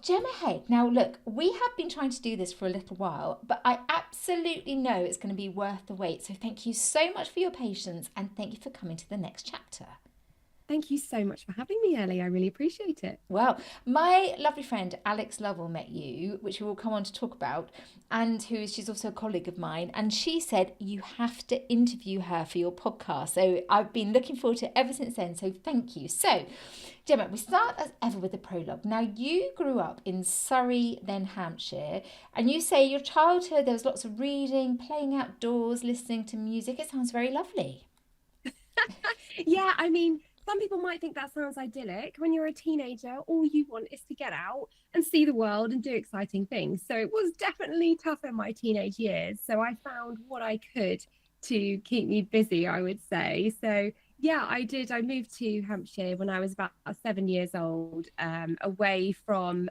Gemma Haigh. Now, look, we have been trying to do this for a little while, but I absolutely know it's going to be worth the wait. So thank you so much for your patience and thank you for coming to the next chapter. Thank you so much for having me, Ellie. I really appreciate it. Well, my lovely friend Alex Lovell met you, which we will come on to talk about, and she's also a colleague of mine. And she said you have to interview her for your podcast. So I've been looking forward to it ever since then. So thank you. So, Gemma, we start as ever with the prologue. Now, you grew up in Surrey, then Hampshire, and you say your childhood there was lots of reading, playing outdoors, listening to music. It sounds very lovely. Yeah, I mean, some people might think that sounds idyllic. When you're a teenager, all you want is to get out and see the world and do exciting things. So it was definitely tough in my teenage years. So I found what I could to keep me busy, I would say. So yeah, I did. I moved to Hampshire when I was about 7 years old, away from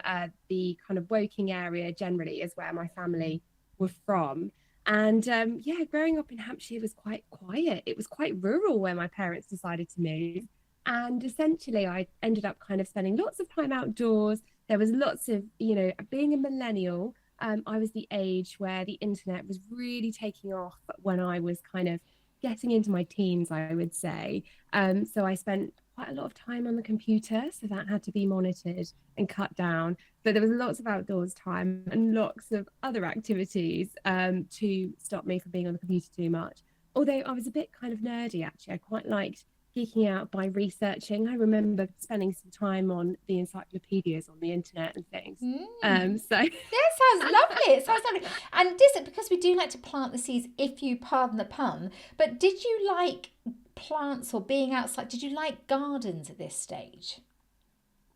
the kind of Woking area generally is where my family were from. And yeah, growing up in Hampshire was quite quiet. It was quite rural where my parents decided to move. And essentially, I ended up kind of spending lots of time outdoors. There was lots of, being a millennial, I was the age where the internet was really taking off when I was kind of getting into my teens, I would say. So I spent quite a lot of time on the computer. So that had to be monitored and cut down. But there was lots of outdoors time and lots of other activities to stop me from being on the computer too much. Although I was a bit kind of nerdy, actually. I quite liked geeking out by researching. I remember spending some time on the encyclopedias on the internet and things. So Yeah, it sounds lovely. It sounds lovely. And this, because we do like to plant the seeds, if you pardon the pun, but did you like plants or being outside? Did you like gardens at this stage?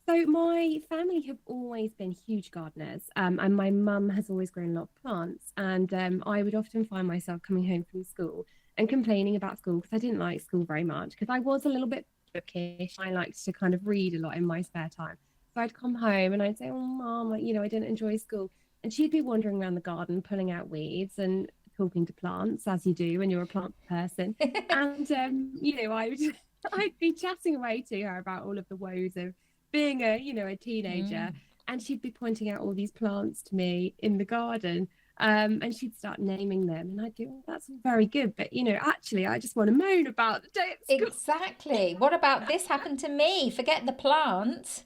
So my family have always been huge gardeners, and my mum has always grown a lot of plants. And I would often find myself coming home from school and complaining about school because I didn't like school very much because I was a little bit bookish. I liked to kind of read a lot in my spare time. So I'd come home and I'd say, "Oh, mum, like, I didn't enjoy school," and she'd be wandering around the garden, pulling out weeds and talking to plants, as you do when you're a plant person. And I would I'd be chatting away to her about all of the woes of being a teenager, Mm. and she'd be pointing out all these plants to me in the garden, and she'd start naming them and I'd go, "Oh, that's all very good, but actually I just want to moan about the day at school." Exactly. What about this happened to me? Forget the plant.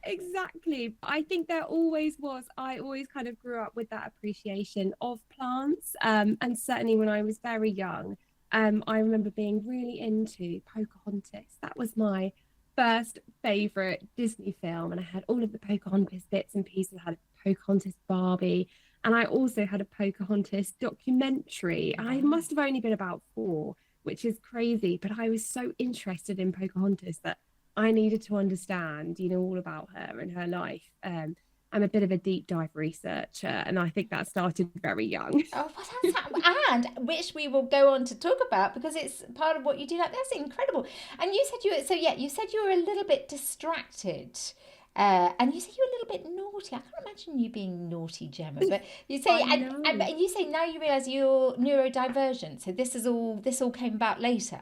Exactly. I think there always was, I always kind of grew up with that appreciation of plants, and certainly when I was very young, I remember being really into Pocahontas. That was my first favorite Disney film, and I had all of the Pocahontas bits and pieces. I had a Pocahontas Barbie, and I also had a Pocahontas documentary. I Wow. must have only been about 4, which is crazy, but I was so interested in Pocahontas that I needed to understand, all about her and her life. I'm a bit of a deep dive researcher, and I think that started very young. Oh, what and which we will go on to talk about because it's part of what you do. Like that's incredible. And you said you were so yeah. You said you were a little bit distracted, and you said you were a little bit naughty. I can't imagine you being naughty, Gemma. But you say I know. and you say now you realise you're neurodivergent. So this all came about later.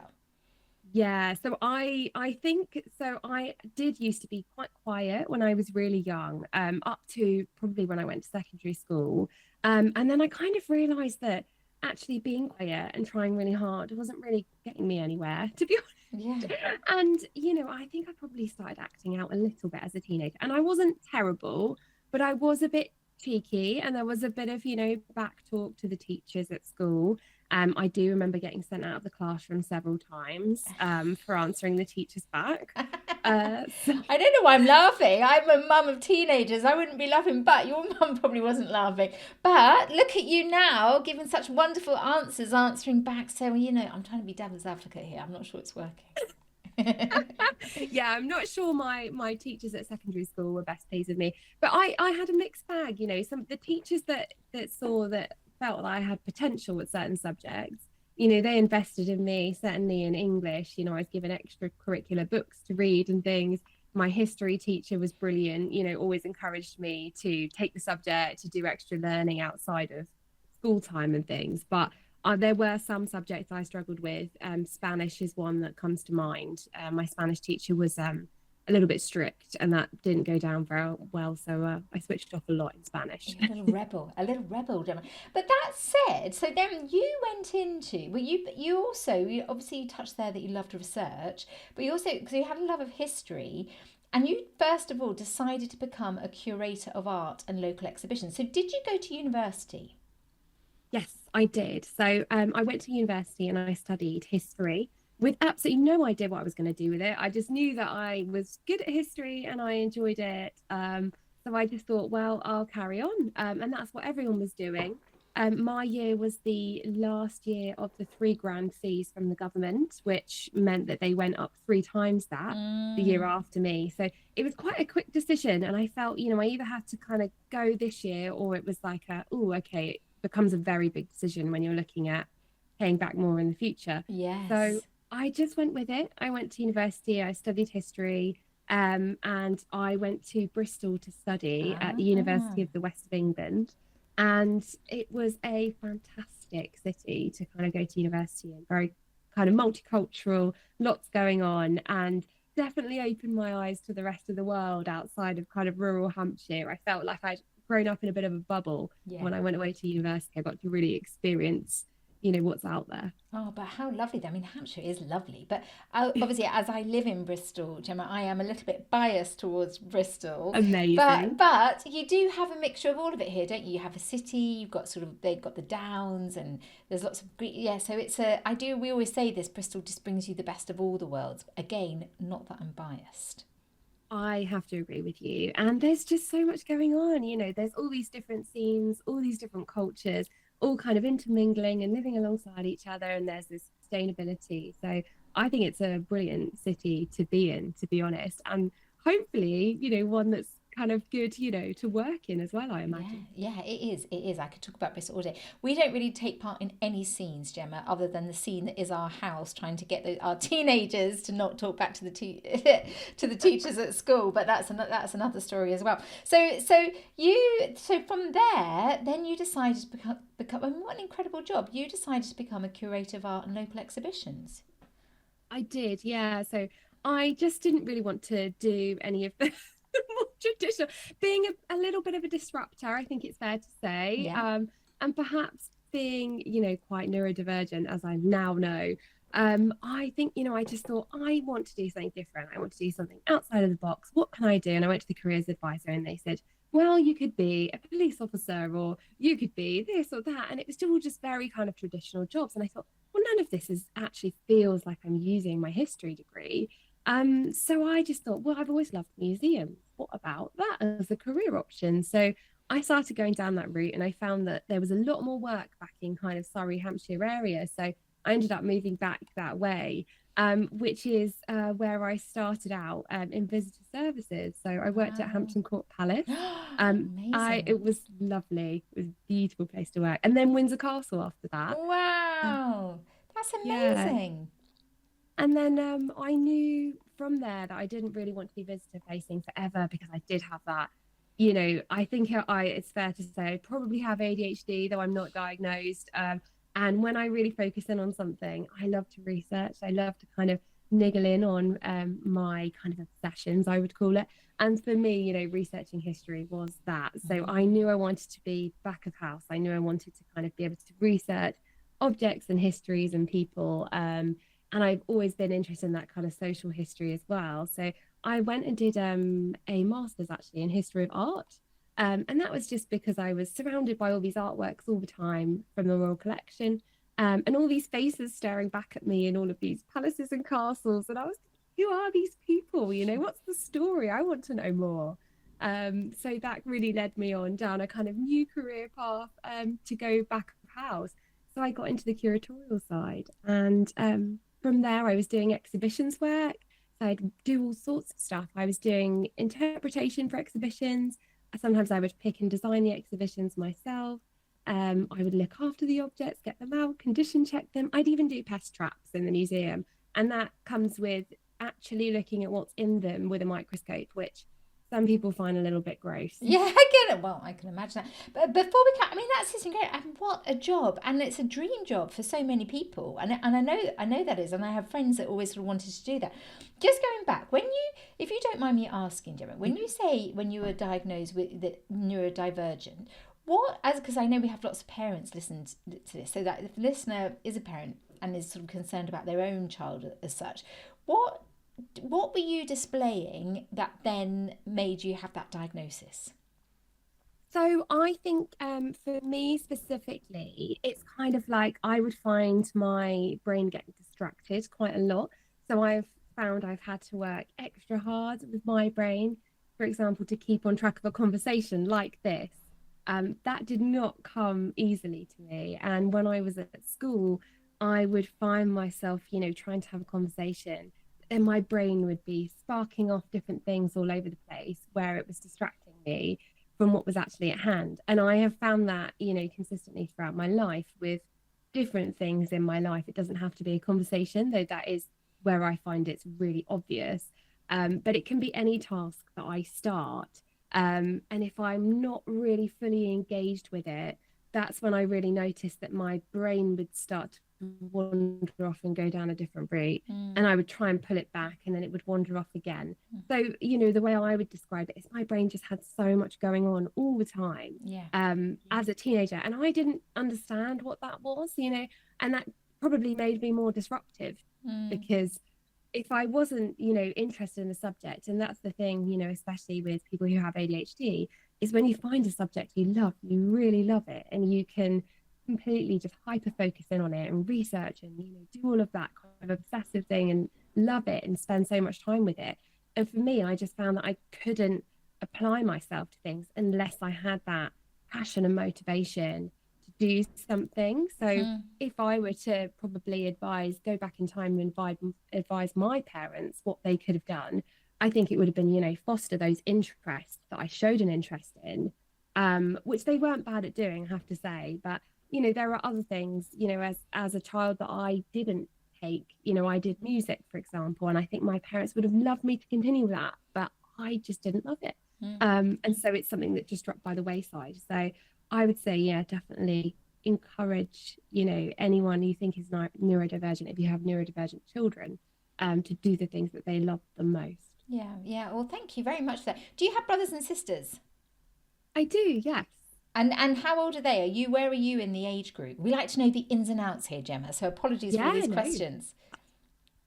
Yeah, so I think so I did used to be quite quiet when I was really young, up to probably when I went to secondary school. And then I kind of realized that actually being quiet and trying really hard wasn't really getting me anywhere, to be Yeah. honest. And I think I probably started acting out a little bit as a teenager. And I wasn't terrible, but I was a bit cheeky and there was a bit of, back talk to the teachers at school. I do remember getting sent out of the classroom several times for answering the teachers back. So I don't know why I'm laughing. I'm a mum of teenagers. I wouldn't be laughing, but your mum probably wasn't laughing. But look at you now, giving such wonderful answers, answering back. So, I'm trying to be devil's advocate here. I'm not sure it's working. yeah, I'm not sure my teachers at secondary school were best pleased with me, but I had a mixed bag. Some of the teachers that saw that felt that I had potential with certain subjects. They invested in me, certainly in English. I was given extracurricular books to read and things. My history teacher was brilliant, always encouraged me to take the subject, to do extra learning outside of school time and things. But there were some subjects I struggled with. Spanish is one that comes to mind. My Spanish teacher was a little bit strict, and that didn't go down very well. So I switched off a lot in Spanish. You're a little rebel, Gemma. But that said, so then you went into, well, you also, you obviously touched there that you loved research, but you also, because you had a love of history, and you first of all decided to become a curator of art and local exhibitions. So did you go to university? Yes, I did. So I went to university and I studied history with absolutely no idea what I was going to do with it. I just knew that I was good at history and I enjoyed it. So I just thought, well, I'll carry on. And that's what everyone was doing. My year was the last year of the 3 grand fees from the government, which meant that they went up 3 times that the year Mm, after me. So it was quite a quick decision. And I felt, I either had to kind of go this year or it was like oh, okay, it becomes a very big decision when you're looking at paying back more in the future. So yes. I just went with it. I went to university, I studied history, and I went to Bristol to study at the Ah, University of the West of England. And it was a fantastic city to kind of go to university in, very kind of multicultural, lots going on, and definitely opened my eyes to the rest of the world outside of kind of rural Hampshire. I felt like I'd grown up in a bit of a bubble. yeah. When I went away to university, I got to really experience, what's out there. Oh, but how lovely. I mean, Hampshire is lovely. But obviously, as I live in Bristol, Gemma, I am a little bit biased towards Bristol. But Amazing. you do have a mixture of all of it here, don't you? You have a city, you've got sort of, they've got the downs, and there's lots of green. Yeah, so we always say this, Bristol just brings you the best of all the worlds. Again, not that I'm biased. I have to agree with you. And there's just so much going on. There's all these different scenes, all these different cultures, all kind of intermingling and living alongside each other. And there's this sustainability. So I think it's a brilliant city to be in, to be honest. And hopefully, one that's kind of good, to work in as well, I Yeah, imagine. yeah, it is. It is. I could talk about Bristol all day. We don't really take part in any scenes, Gemma, other than the scene that is our house, trying to get our teenagers to not talk back to the to the teachers at school. But that's another story as well. So from there, then you decided to become. And what an incredible job! You decided to become a curator of art and local exhibitions. I did, yeah. So I just didn't really want to do any of the more traditional, being a little bit of a disruptor, I think it's fair to say. Yeah. And perhaps being, quite neurodivergent, as I now know. I think, I just thought I want to do something different. I want to do something outside of the box. What can I do? And I went to the careers advisor and they said, well, you could be a police officer or you could be this or that. And it was all just very kind of traditional jobs. And I thought, well, none of this is actually feels like I'm using my history degree. So I just thought, well, I've always loved museums. What about that as a career option? So I started going down that route and I found that there was a lot more work back in kind of Surrey, Hampshire area. So I ended up moving back that way, which is where I started out in visitor services. So I worked at Wow. Hampton Court Palace. Amazing. It was lovely. It was a beautiful place to work. And then Windsor Castle after that. Uh, Wow. That's yeah, amazing. and then I knew from there that I didn't really want to be visitor facing forever because I did have that. I think it's fair to say I probably have ADHD, though I'm not diagnosed. And when I really focus in on something, I love to research. I love to kind of niggle in on my kind of obsessions, I would call it. And for me, researching history was that. So I knew I wanted to be back of house. I knew I wanted to kind of be able to research objects and histories and people. And I've always been interested in that kind of social history as well. So I went and did a master's actually in history of art. And that was just because I was surrounded by all these artworks all the time from the Royal Collection, and all these faces staring back at me in all of these palaces and castles. And I was thinking, who are these people? What's the story? I want to know more. So that really led me on down a kind of new career path to go back of house. So I got into the curatorial side, and from there, I was doing exhibitions work. So I'd do all sorts of stuff. I was doing interpretation for exhibitions. Sometimes I would pick and design the exhibitions myself. I would look after the objects, get them out, condition check them. I'd even do pest traps in the museum. And that comes with actually looking at what's in them with a microscope, which some people find a little bit gross. Yeah, I get it. Well, I can imagine that. But before we can, I mean, that's just great. And what a job! And it's a dream job for so many people. And I know that is. And I have friends that always sort of wanted to do that. Just going back, if you don't mind me asking, Gemma, when you say when you were diagnosed with the neurodivergent, because I know we have lots of parents listen to this, so that if the listener is a parent and is sort of concerned about their own child as such, what were you displaying that then made you have that diagnosis? So I think for me specifically, it's kind of like I would find my brain getting distracted quite a lot. So I've found I've had to work extra hard with my brain, for example, to keep on track of a conversation like this. That did not come easily to me. And when I was at school, I would find myself, trying to have a conversation, and my brain would be sparking off different things all over the place where it was distracting me from what was actually at hand. And I have found that, consistently throughout my life with different things in my life. It doesn't have to be a conversation, though that is where I find it's really obvious. But it can be any task that I start. And if I'm not really fully engaged with it, that's when I really noticed that my brain would start to wander off and go down a different route. And I would try and pull it back, and then it would wander off again. So, the way I would describe it is my brain just had so much going on all the time as a teenager. And I didn't understand what that was, and that probably made me more disruptive because if I wasn't, interested in the subject, and that's the thing, especially with people who have ADHD, is when you find a subject you love, you really love it, and you can completely just hyper focus in on it and research and do all of that kind of obsessive thing and love it and spend so much time with it. And for me, I just found that I couldn't apply myself to things unless I had that passion and motivation to do something. So if I were to probably go back in time and advise my parents what they could have done, I think it would have been, foster those interests that I showed an interest in, which they weren't bad at doing, I have to say. But there are other things, as a child that I didn't take. I did music, for example, and I think my parents would have loved me to continue with that, but I just didn't love it. And so it's something that just dropped by the wayside. So I would say, definitely encourage, anyone you think is neurodivergent, if you have neurodivergent children, to do the things that they love the most. Yeah. Well, thank you very much for that. Do you have brothers and sisters? I do, yes. And how old are they? Where are you in the age group? We like to know the ins and outs here, Gemma. So apologies for all these questions.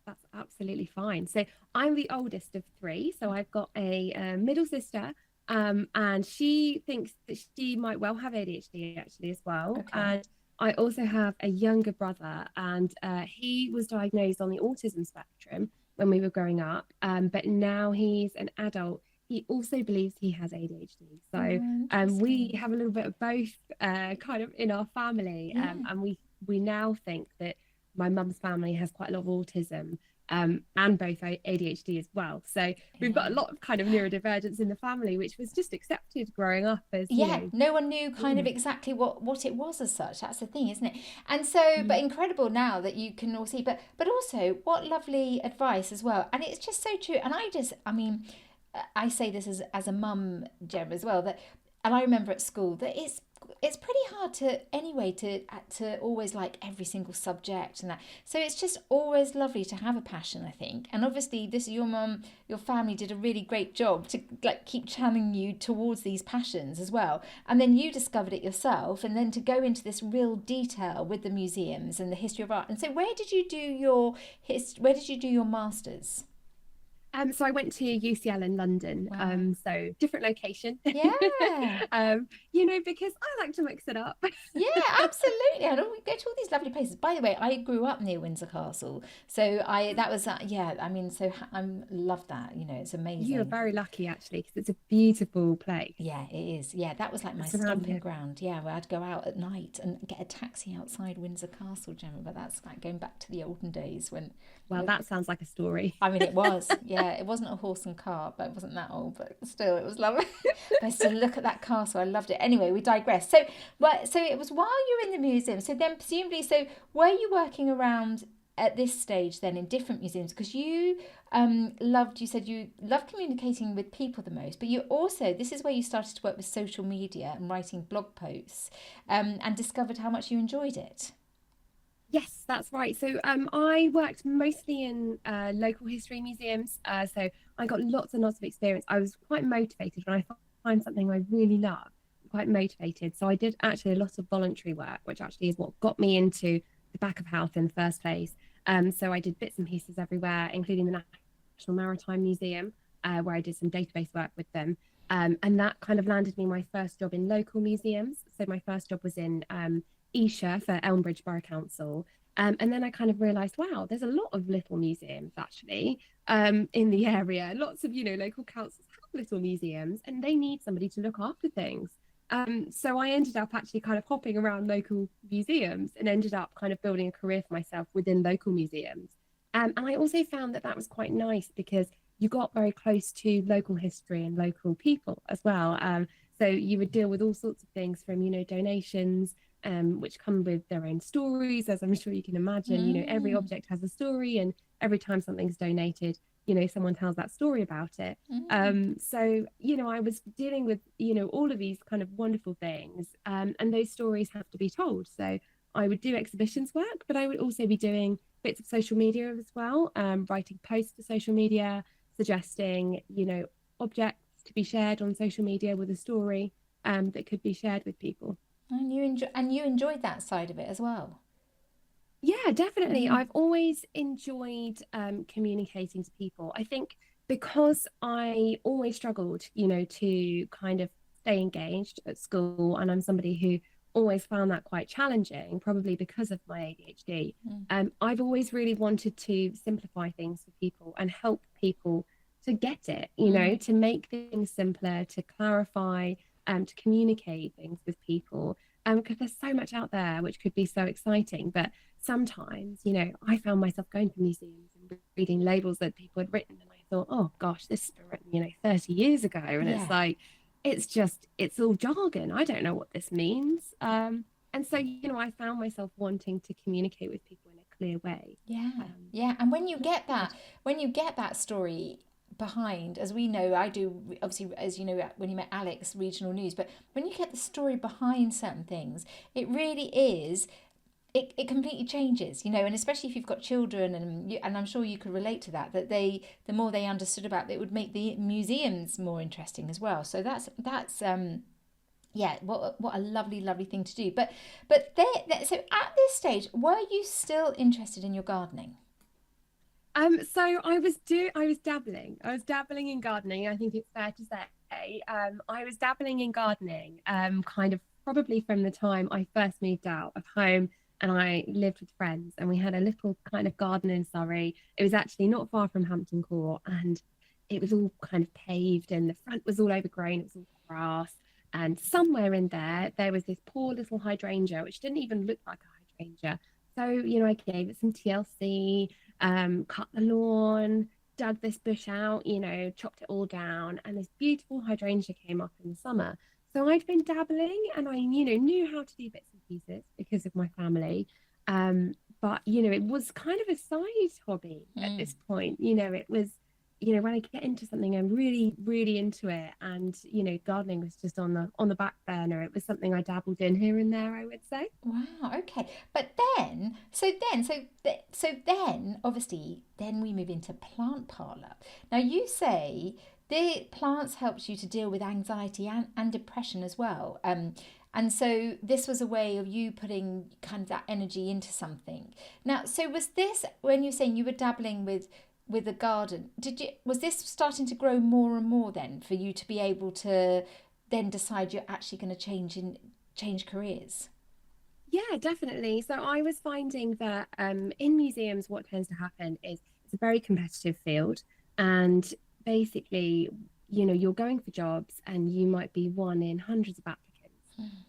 That's absolutely fine. So I'm the oldest of three. So I've got a middle sister, and she thinks that she might well have ADHD actually as well. Okay. And I also have a younger brother, and he was diagnosed on the autism spectrum when we were growing up. But now he's an adult. He also believes he has ADHD. So we have a little bit of both kind of in our family. And we now think that my mum's family has quite a lot of autism and both ADHD as well. So we've got a lot of kind of neurodivergence in the family, which was just accepted growing up as, no one knew kind of exactly what it was as such. That's the thing, isn't it? And so, but incredible now that you can all see, but also what lovely advice as well. And it's just so true. And I say this as a mum, Gemma, as well, and I remember at school that it's pretty hard to always like every single subject and that. So it's just always lovely to have a passion, I think. And obviously your family did a really great job to like keep channeling you towards these passions as well. And then you discovered it yourself, and then to go into this real detail with the museums and the history of art. And so where did you do your masters? So I went to UCL in London. Wow. So different location. Yeah. Because I like to mix it up. Yeah, absolutely. And we go to all these lovely places. By the way, I grew up near Windsor Castle, so I love that. It's amazing. You're very lucky actually, because it's a beautiful place. Yeah, it is. Yeah, that was like my stomping ground. Yeah, where I'd go out at night and get a taxi outside Windsor Castle, Gemma. But that's like going back to the olden days when. Well, that sounds like a story. I mean, it was. Yeah, it wasn't a horse and cart, but it wasn't that old. But still, it was lovely. But still, look at that castle. I loved it. Anyway, we digress. So it was while you were in the museum. So then, presumably, were you working around at this stage then in different museums, because you you said you loved communicating with people the most, but you also, this is where you started to work with social media and writing blog posts, and discovered how much you enjoyed it. Yes, that's right. So I worked mostly in local history museums. So I got lots and lots of experience. I was quite motivated when I find something I really love. I'm quite motivated. So I did actually a lot of voluntary work, which actually is what got me into the back of house in the first place. So I did bits and pieces everywhere, including the National Maritime Museum, where I did some database work with them. And that kind of landed me my first job in local museums. So my first job was in Esher for Elmbridge Borough Council. And then I kind of realised, wow, there's a lot of little museums actually in the area. Lots of, local councils have little museums and they need somebody to look after things. So I ended up actually kind of hopping around local museums and ended up kind of building a career for myself within local museums. And I also found that was quite nice because you got very close to local history and local people as well. So you would deal with all sorts of things from, donations, which come with their own stories, as I'm sure you can imagine. Every object has a story, and every time something's donated, someone tells that story about it. So I was dealing with all of these kind of wonderful things, and those stories have to be told. So I would do exhibitions work, but I would also be doing bits of social media as well, writing posts for social media, suggesting objects to be shared on social media with a story that could be shared with people. And you enjoyed that side of it as well. Yeah, definitely. I've always enjoyed communicating to people. I think because I always struggled, to kind of stay engaged at school, and I'm somebody who always found that quite challenging, probably because of my ADHD. I've always really wanted to simplify things for people and help people to get it, to make things simpler, to clarify, to communicate things with people. Because there's so much out there which could be so exciting, but sometimes, I found myself going to museums and reading labels that people had written, and I thought, oh gosh, this has been written, 30 years ago, and it's like, it's all jargon. I don't know what this means. And so, I found myself wanting to communicate with people in a clear way. Yeah. And when you get that story behind, as we know, I do, obviously, as you know, when you met Alex, regional news, but when you get the story behind certain things, it really is, it completely changes, and especially if you've got children, and I'm sure you could relate to that, the more they understood about it, it would make the museums more interesting as well. So that's yeah, what a lovely thing to do. But so at this stage, were you still interested in your gardening? So I was dabbling in gardening. I think it's fair to say. I was dabbling in gardening, kind of probably from the time I first moved out of home and I lived with friends, and we had a little kind of garden in Surrey. It was actually not far from Hampton Court, and it was all kind of paved, and the front was all overgrown. It was all grass, and somewhere in there was this poor little hydrangea, which didn't even look like a hydrangea. So I gave it some TLC, cut the lawn, dug this bush out, chopped it all down, and this beautiful hydrangea came up in the summer. So I'd been dabbling, and I, knew how to do bits and pieces because of my family. But it was kind of a side hobby at this point. It was, when I get into something, I'm really, really into it. And, gardening was just on the back burner. It was something I dabbled in here and there, I would say. Wow, okay. But then, obviously, then we move into plant parlour. Now, you say the plants helps you to deal with anxiety and depression as well. And so this was a way of you putting kind of that energy into something. Now, so was this, when you're saying you were dabbling with a garden, was this starting to grow more and more then for you to be able to then decide you're actually going to change careers? Yeah, definitely. So I was finding that in museums, what tends to happen is it's a very competitive field. And basically, you're going for jobs and you might be one in hundreds of applicants.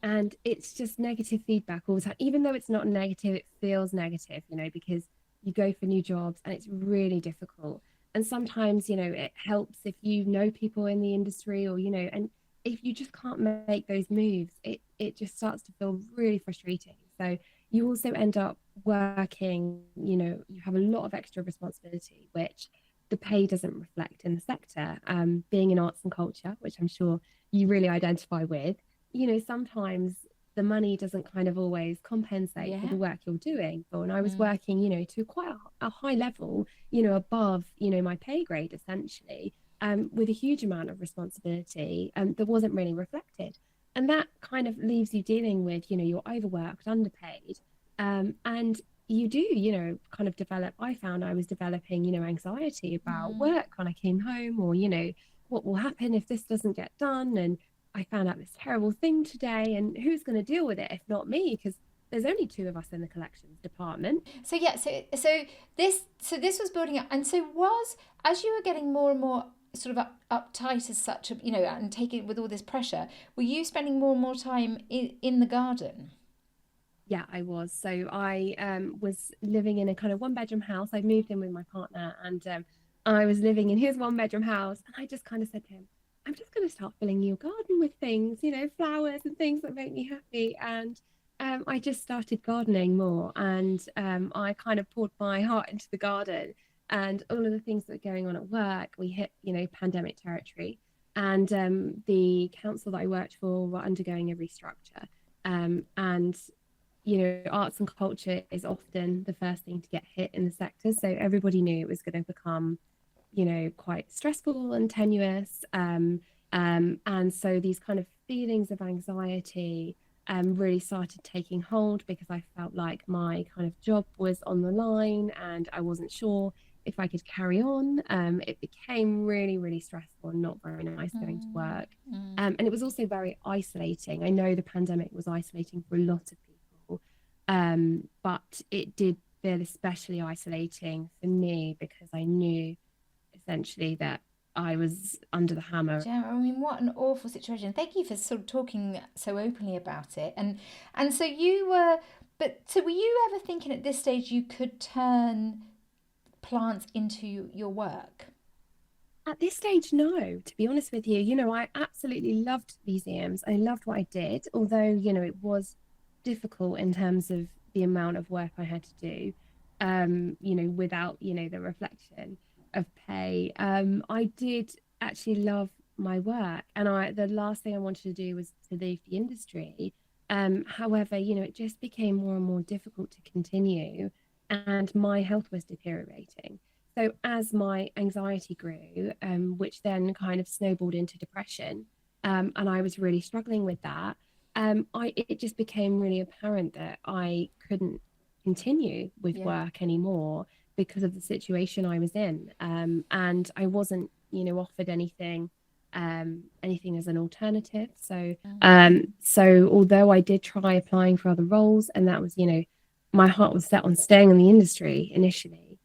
And it's just negative feedback all the time. Even though it's not negative, it feels negative, because you go for new jobs and it's really difficult. And sometimes, it helps if you know people in the industry, or, and if you just can't make those moves, it just starts to feel really frustrating. So you also end up working, you have a lot of extra responsibility, which the pay doesn't reflect in the sector. Being in arts and culture, which I'm sure you really identify with, sometimes the money doesn't kind of always compensate for Yeah. the work you're doing. But when I was working, to quite a high level, above, my pay grade essentially, with a huge amount of responsibility, that wasn't really reflected. And that kind of leaves you dealing with, you're overworked, underpaid, and you do, kind of develop. I found I was developing, anxiety about work when I came home, or, what will happen if this doesn't get done? And I found out this terrible thing today, and who's going to deal with it if not me? Because there's only two of us in the collections department. So yeah, so this was building up, and so was, as you were getting more and more sort of uptight as such, and taking with all this pressure, were you spending more and more time in the garden? Yeah, I was. So I was living in a kind of one-bedroom house. I moved in with my partner, and I was living in his one-bedroom house. And I just kind of said to him, I'm just going to start filling your garden with things, flowers and things that make me happy. And I just started gardening more, and I kind of poured my heart into the garden. And all of the things that were going on at work, we hit, pandemic territory. And the council that I worked for were undergoing a restructure. And arts and culture is often the first thing to get hit in the sector. So everybody knew it was going to become, quite stressful and tenuous. And so these kind of feelings of anxiety really started taking hold, because I felt like my kind of job was on the line and I wasn't sure if I could carry on. It became really, really stressful and not very nice going to work. And it was also very isolating. I know the pandemic was isolating for a lot of people, but it did feel especially isolating for me, because I knew essentially that I was under the hammer. Gemma, I mean, what an awful situation. Thank you for sort of talking so openly about it. And so you were, but so were you ever thinking at this stage you could turn plants into your work? At this stage, no, to be honest with you. I absolutely loved museums. I loved what I did, although, it was difficult in terms of the amount of work I had to do, without, the reflection of pay. I did actually love my work, and the last thing I wanted to do was to leave the industry. However, it just became more and more difficult to continue, and my health was deteriorating. So as my anxiety grew, which then kind of snowballed into depression, and I was really struggling with that, it just became really apparent that I couldn't continue with Yeah. work anymore because of the situation I was in, and I wasn't, offered anything as an alternative. So although I did try applying for other roles, and that was, my heart was set on staying in the industry initially,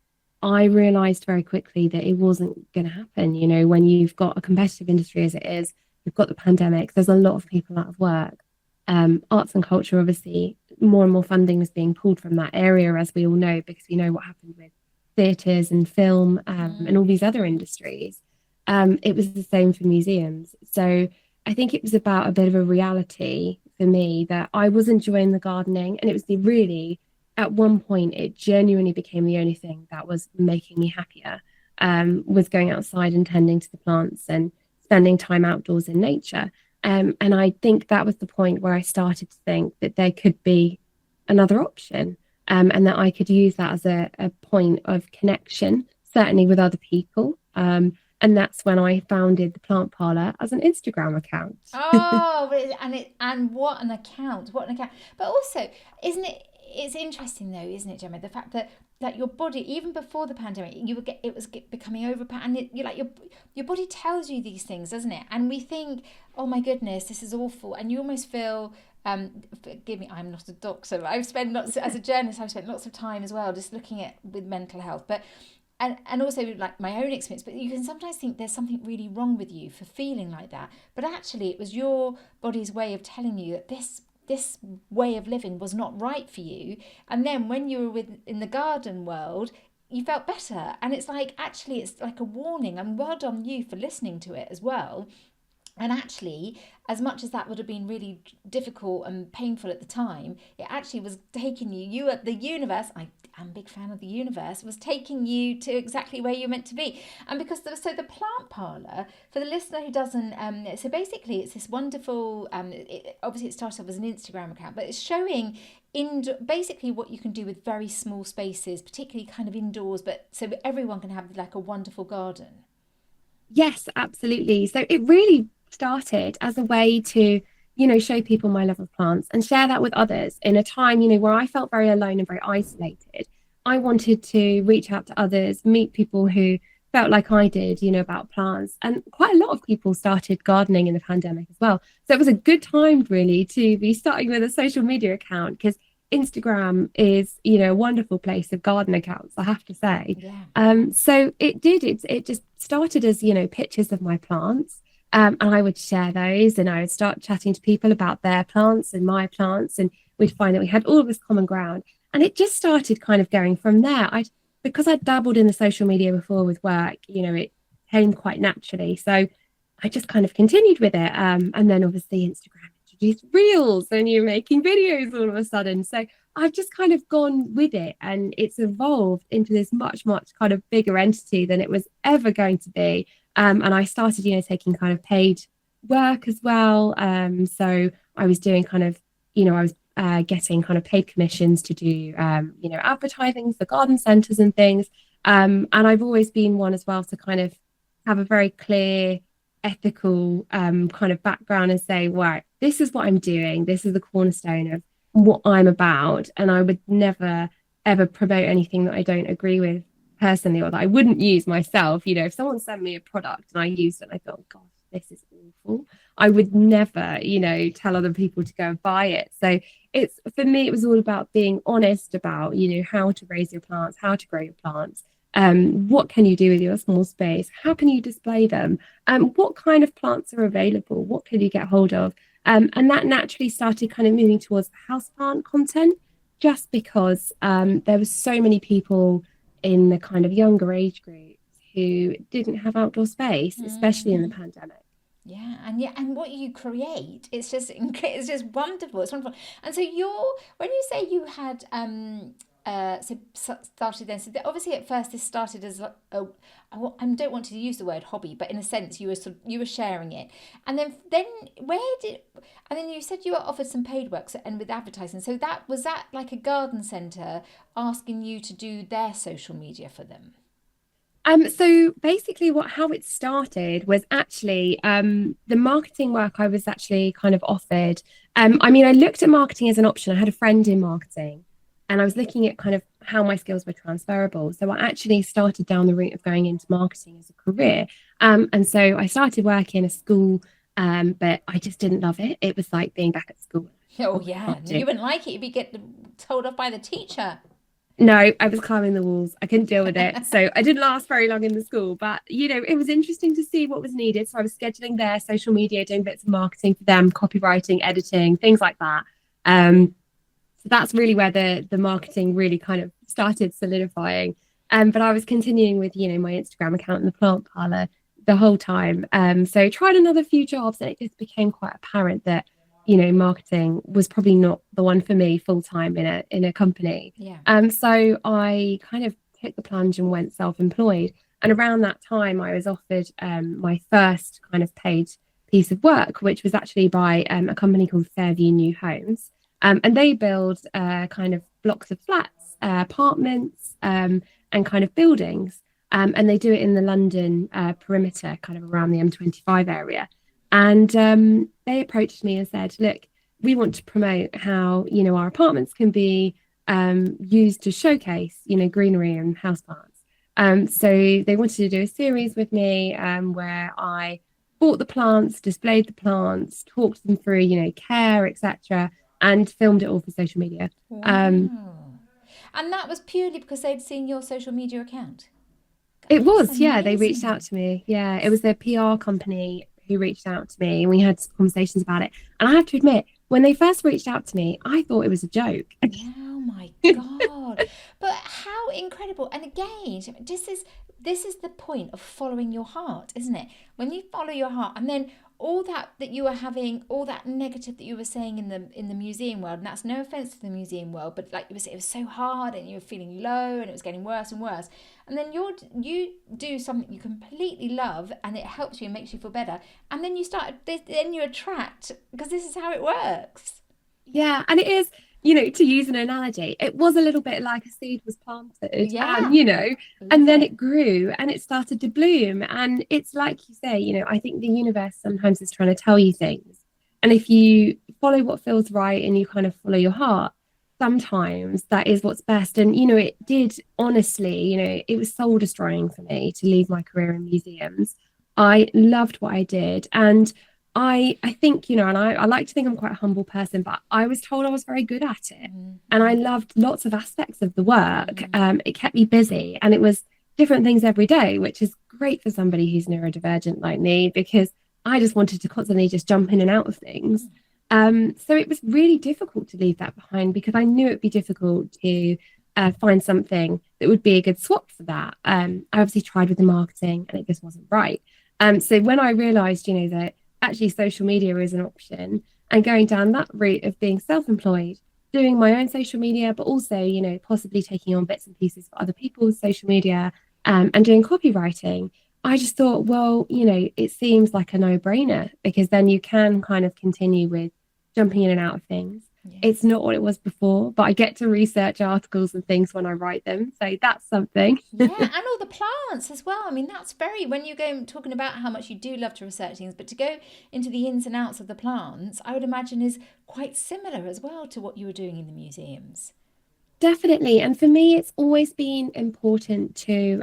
I realized very quickly that it wasn't going to happen. When you've got a competitive industry as it is, you've got the pandemic, there's a lot of people out of work. Arts and culture, obviously, more and more funding is being pulled from that area, as we all know, because we know what happened with theatres and film, and all these other industries. It was the same for museums. So I think it was about a bit of a reality for me that I was enjoying the gardening, and it was really, at one point, it genuinely became the only thing that was making me happier, was going outside and tending to the plants and spending time outdoors in nature. And I think that was the point where I started to think that there could be another option, and that I could use that as a point of connection, certainly with other people. And that's when I founded the Plant Parlour as an Instagram account. Oh, and what an account! What an account! But also, isn't it? It's interesting though, isn't it, Gemma? The fact that your body, even before the pandemic, it was becoming overpowered, and you like your body tells you these things, doesn't it? And we think, oh my goodness, this is awful, and you almost feel. Forgive me, I'm not a doctor, but I've spent lots as a journalist. I've spent lots of time as well, just looking at with mental health, but. And also like my own experience, but you can sometimes think there's something really wrong with you for feeling like that, but actually it was your body's way of telling you that this way of living was not right for you. And then when you were in the garden world, you felt better, and it's like, actually, it's like a warning, and well done you for listening to it as well. And actually, as much as that would have been really difficult and painful at the time, it actually was taking you at the universe. I'm a big fan of the universe, was taking you to exactly where you're meant to be. And because the plant parlor, for the listener who doesn't, so basically it's this wonderful, obviously it started off as an Instagram account, but it's showing basically what you can do with very small spaces, particularly kind of indoors, but so everyone can have like a wonderful garden. Yes, absolutely. So it really started as a way to, show people my love of plants and share that with others in a time, where I felt very alone and very isolated. I wanted to reach out to others, meet people who felt like I did, about plants. And quite a lot of people started gardening in the pandemic as well. So it was a good time really to be starting with a social media account, because Instagram is, a wonderful place of garden accounts, I have to say. Yeah. So it just started as, pictures of my plants. And I would share those, and I would start chatting to people about their plants and my plants, and we'd find that we had all of this common ground. And it just started kind of going from there. Because I dabbled in the social media before with work, it came quite naturally. So I just kind of continued with it. And then obviously Instagram introduced reels, and you're making videos all of a sudden. So I've just kind of gone with it, and it's evolved into this much, much kind of bigger entity than it was ever going to be. And I started, taking kind of paid work as well. So I was doing kind of, I was getting kind of paid commissions to do, advertising for garden centres and things. And I've always been one as well to kind of have a very clear, ethical kind of background and say, right, this is what I'm doing. This is the cornerstone of what I'm about. And I would never, ever promote anything that I don't agree with personally, or that I wouldn't use myself. If someone sent me a product and I used it and I thought, oh, gosh, this is awful, I would never, tell other people to go and buy it. So it's, for me, it was all about being honest about, how to raise your plants, how to grow your plants. What can you do with your small space? How can you display them? What kind of plants are available? What can you get hold of? And that naturally started kind of moving towards houseplant content, just because there were so many people in the kind of younger age groups who didn't have outdoor space, especially in the pandemic. And what you create, it's just wonderful. It's wonderful. And so when you say you had started then, so obviously at first this started as I don't want to use the word hobby, but in a sense you were sharing it, and then and then you said you were offered some paid work and with advertising. So was that like a garden centre asking you to do their social media for them? So basically how it started was actually the marketing work I was actually kind of offered. I mean, I looked at marketing as an option. I had a friend in marketing, and I was looking at kind of how my skills were transferable. So I actually started down the route of going into marketing as a career. And so I started working in a school, but I just didn't love it. It was like being back at school. Oh, yeah. You wouldn't like it. You'd be get told off by the teacher. No, I was climbing the walls. I couldn't deal with it. So I didn't last very long in the school, but it was interesting to see what was needed. So I was scheduling their social media, doing bits of marketing for them, copywriting, editing, things like that. So that's really where the marketing really kind of started solidifying. But I was continuing with, my Instagram account and the plant parlor the whole time. So tried another few jobs, and it just became quite apparent that marketing was probably not the one for me full time in a company. Yeah. So I kind of took the plunge and went self-employed. And around that time, I was offered my first kind of paid piece of work, which was actually by a company called Fairview New Homes. And they build kind of blocks of flats, apartments, and kind of buildings. And they do it in the London perimeter, kind of around the M25 area. And they approached me and said, look, we want to promote how, our apartments can be used to showcase, greenery and houseplants. So they wanted to do a series with me where I bought the plants, displayed the plants, talked them through, care, etc., and filmed it all for social media. Wow. And that was purely because they'd seen your social media account? It was, yeah. They reached out to me. Yeah, it was a PR company who reached out to me, and we had conversations about it. And I have to admit, when they first reached out to me, I thought it was a joke. Oh my God. But how incredible. And again, this is the point of following your heart, isn't it? When you follow your heart, and then all that you were having, all that negative that you were saying in the museum world, and that's no offense to the museum world, but like you were saying, it was so hard and you were feeling low and it was getting worse and worse. And then you do something you completely love and it helps you and makes you feel better. And then then you attract, because this is how it works. Yeah, and it is, to use an analogy, it was a little bit like a seed was planted, Yeah. and then it grew and it started to bloom. And it's like you say, I think the universe sometimes is trying to tell you things. And if you follow what feels right and you kind of follow your heart, sometimes that is what's best. And, it did, honestly, it was soul destroying for me to leave my career in museums. I loved what I did. And I think, and I like to think I'm quite a humble person, but I was told I was very good at it. And I loved lots of aspects of the work. It kept me busy and it was different things every day, which is great for somebody who's neurodivergent like me, because I just wanted to constantly just jump in and out of things. So it was really difficult to leave that behind, because I knew it'd be difficult to find something that would be a good swap for that. I obviously tried with the marketing and it just wasn't right. So when I realized, that actually social media is an option, and going down that route of being self-employed, doing my own social media, but also, possibly taking on bits and pieces for other people's social media, and doing copywriting, I just thought, well, it seems like a no-brainer, because then you can kind of continue with jumping in and out of things. Yeah. It's not what it was before, but I get to research articles and things when I write them. So that's something. Yeah, and all the plants as well. I mean, that's when you go talking about how much you do love to research things, but to go into the ins and outs of the plants, I would imagine is quite similar as well to what you were doing in the museums. Definitely. And for me, it's always been important to,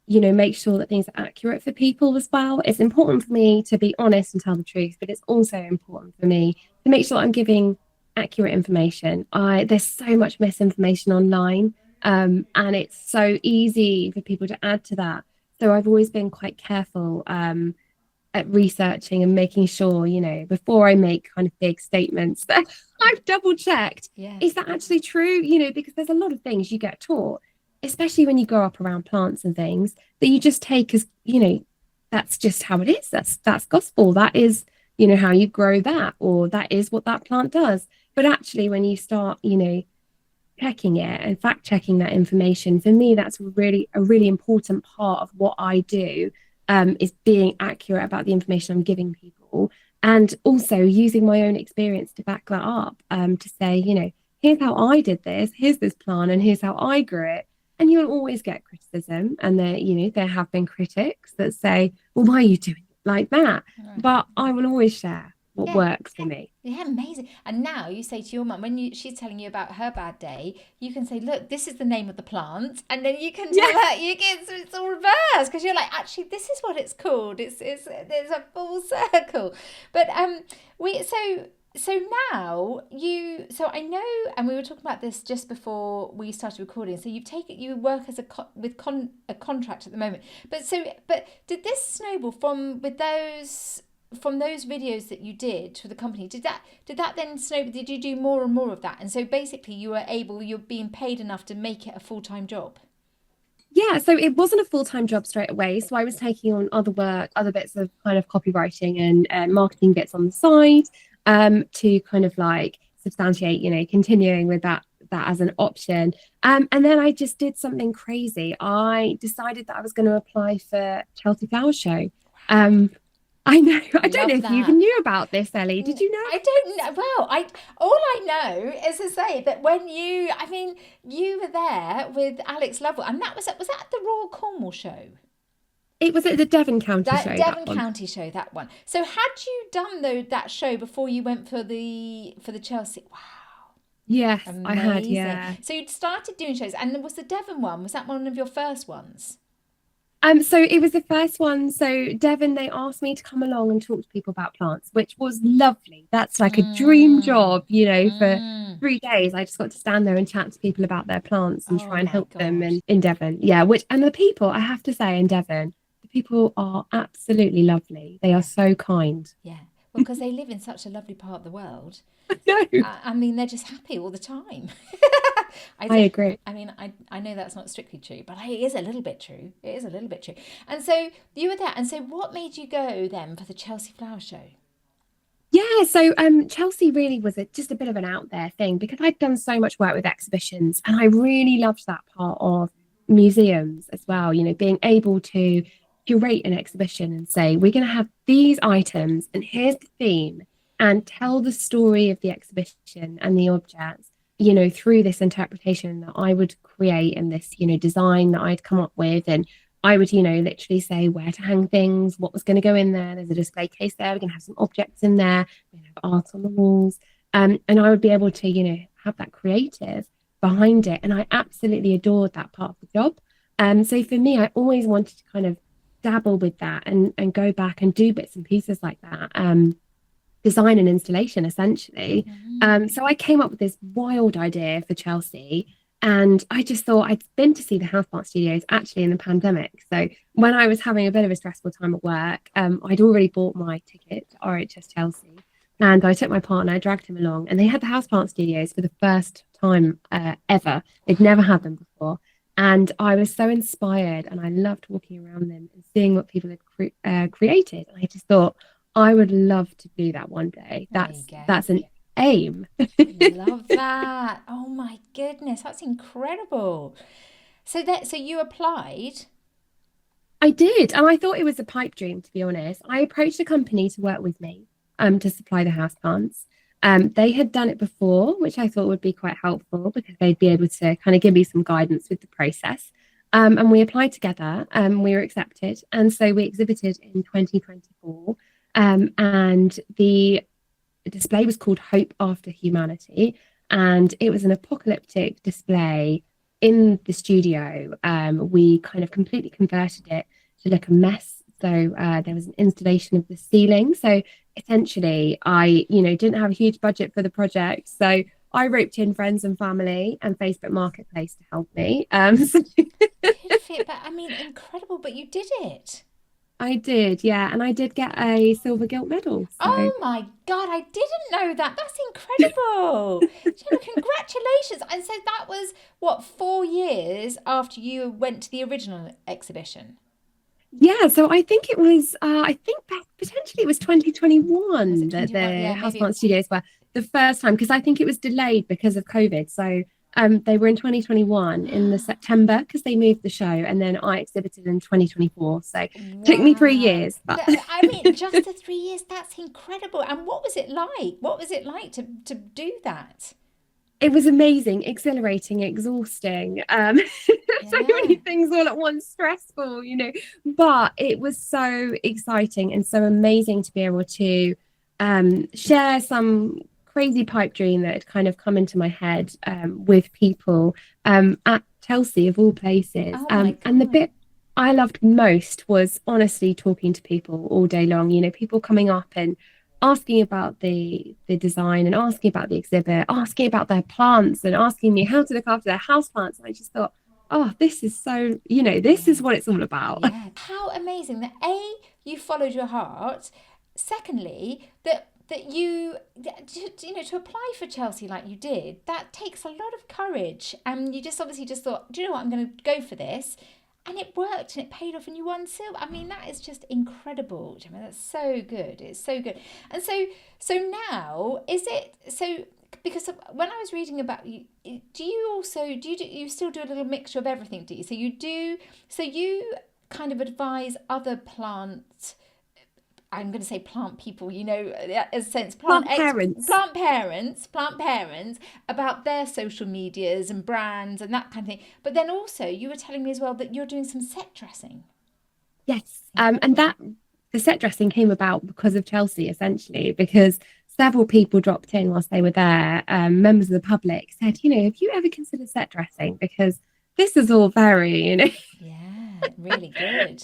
make sure that things are accurate for people as well. It's important for me to be honest and tell the truth, but it's also important for me to make sure I'm giving accurate information. There's so much misinformation online, and it's so easy for people to add to that. So I've always been quite careful at researching and making sure, before I make kind of big statements, that I've double checked. Yeah. Is that actually true? Because there's a lot of things you get taught, especially when you grow up around plants and things, that you just take as, that's just how it is. That's gospel. That is, how you grow that, or that is what that plant does. But actually, when you start, checking it and fact checking that information, for me, that's a really important part of what I do, is being accurate about the information I'm giving people, and also using my own experience to back that up, to say, here's how I did this, here's this plant, and here's how I grew it. And you'll always get criticism, and there have been critics that say, well, why are you doing it like that? Right. But I will always share what works for me. Yeah, amazing. And now you say to your mum, when she's telling you about her bad day, you can say, look, this is the name of the plant, and then you can tell her, it's all reversed, because you're like, actually, this is what it's called. It's there's a full circle. But so now so I know, and we were talking about this just before we started recording. So you work as a contract at the moment. But did this snowball from those videos that you did for the company? Did that then snowball? Did you do more and more of that? And so basically you're being paid enough to make it a full-time job. Yeah, so it wasn't a full-time job straight away. So I was taking on other work, other bits of kind of copywriting and marketing bits on the side, to kind of like substantiate, continuing with that as an option. And then I just did something crazy. I decided that I was going to apply for Chelsea Flower Show. I know. I don't know if you even knew about this, Ellie. Did you know? I don't know. Well, all I know is to say that when you were there with Alex Lovell, and was that the Royal Cornwall show? It was at the Devon County show. Devon County show, that one. So had you done that show before you went for the Chelsea? Wow. Yes, amazing. I had. Yeah. So you'd started doing shows, and was the Devon one? Was that one of your first ones? So it was the first one. So Devon, they asked me to come along and talk to people about plants, which was lovely. That's like a dream job, for 3 days. I just got to stand there and chat to people about their plants and try and help them in Devon. Yeah, and the people, I have to say, in Devon, the people are absolutely lovely. They are so kind. Yeah, well, because they live in such a lovely part of the world. No. I mean, they're just happy all the time. I agree. I mean, I know that's not strictly true, but it is a little bit true. It is a little bit true. And so you were there. And so what made you go then for the Chelsea Flower Show? Yeah, so Chelsea really was just a bit of an out there thing because I'd done so much work with exhibitions and I really loved that part of museums as well, you know, being able to curate an exhibition and say, we're going to have these items and here's the theme and tell the story of the exhibition and the objects, you know, through this interpretation that I would create and this, you know, design that I'd come up with. And I would, you know, literally say where to hang things, what was going to go in there. There's a display case there. We're going to have some objects in there. We're going to have art on the walls. And I would be able to, you know, have that creative behind it. And I absolutely adored that part of the job. So for me, I always wanted to kind of dabble with that and go back and do bits and pieces like that. Design and installation, essentially. So I came up with this wild idea for Chelsea. And I just thought I'd been to see the Houseplant Studios actually in the pandemic. So when I was having a bit of a stressful time at work, I'd already bought my ticket to RHS Chelsea. And I took my partner, I dragged him along, and they had the Houseplant Studios for the first time ever. They'd never had them before. And I was so inspired and I loved walking around them and seeing what people had created. And I just thought, I would love to do that one day. That's an aim. Love that. Oh my goodness, that's incredible. So you applied? I did, and I thought it was a pipe dream, to be honest. I approached a company to work with me to supply the houseplants. They had done it before, which I thought would be quite helpful because they'd be able to kind of give me some guidance with the process. And we applied together, we were accepted, and so we exhibited in 2024. And the display was called Hope After Humanity, and it was an apocalyptic display in the studio. We kind of completely converted it to look a mess. So there was an installation of the ceiling. So essentially, I, you know, didn't have a huge budget for the project. So I roped in friends and family and Facebook Marketplace to help me. But I mean, incredible, but you did it. I did, yeah. And I did get a silver gilt medal. So. Oh my God, I didn't know that. That's incredible. Gemma, congratulations. And so that was, what, 4 years after you went to the original exhibition? Yeah, so I think it was, potentially it was 2021 that the Houseplant Studios were the first time, because I think it was delayed because of COVID. So they were in 2021 in the September because they moved the show, and then I exhibited in 2024. So it took me 3 years. But... I mean, just the 3 years, that's incredible. And what was it like? What was it like to do that? It was amazing, exhilarating, exhausting. So many things all at once, stressful, you know. But it was so exciting and so amazing to be able to share some crazy pipe dream that had kind of come into my head with people at Chelsea of all places. And the bit I loved most was honestly talking to people all day long, you know, people coming up and asking about the design and asking about the exhibit, asking about their plants and asking me how to look after their house plants. And I just thought, oh, this is so, you know, this is what it's all about. Yeah. How amazing that you followed your heart. Secondly, that you know, to apply for Chelsea like you did, that takes a lot of courage. And you just obviously just thought, do you know what, I'm going to go for this. And it worked and it paid off and you won silver. I mean, that is just incredible, Gemma. That's so good. It's so good. And so now, is it, so, because when I was reading about you, do you still do a little mixture of everything, do you? So you kind of advise other plants, I'm going to say plant people, you know, as a sense, plant parents about their social medias and brands and that kind of thing. But then also you were telling me as well that you're doing some set dressing. Yes. And that the set dressing came about because of Chelsea, essentially, because several people dropped in whilst they were there. Members of the public said, you know, have you ever considered set dressing? Because this is all very, you know. Yeah, really good.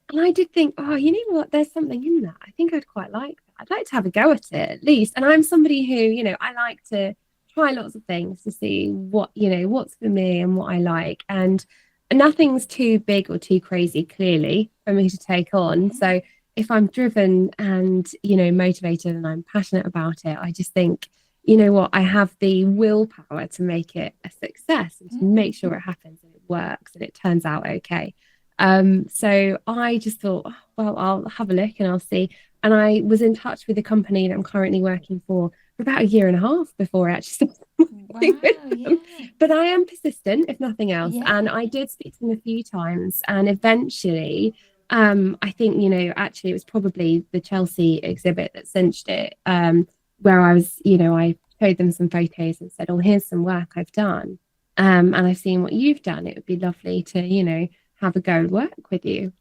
And I did think, oh, you know what? There's something in that. I think I'd quite like that. I'd like to have a go at it at least. And I'm somebody who, you know, I like to try lots of things to see what, you know, what's for me and what I like. And nothing's too big or too crazy, clearly, for me to take on. So if I'm driven and, you know, motivated and I'm passionate about it, I just think, you know what, I have the willpower to make it a success and to make sure Mm. it happens and it works and it turns out okay. So I just thought, "Oh, well, I'll have a look and I'll see." And I was in touch with the company that I'm currently working for about a year and a half before I actually started working with Wow, them. yeah. But I am persistent, if nothing else. Yeah. And I did speak to them a few times, and eventually, I think, you know, actually it was probably the Chelsea exhibit that cinched it, where I was, you know, I showed them some photos and said, "Oh, here's some work I've done. And I've seen what you've done. It would be lovely to, you know, have a go and work with you."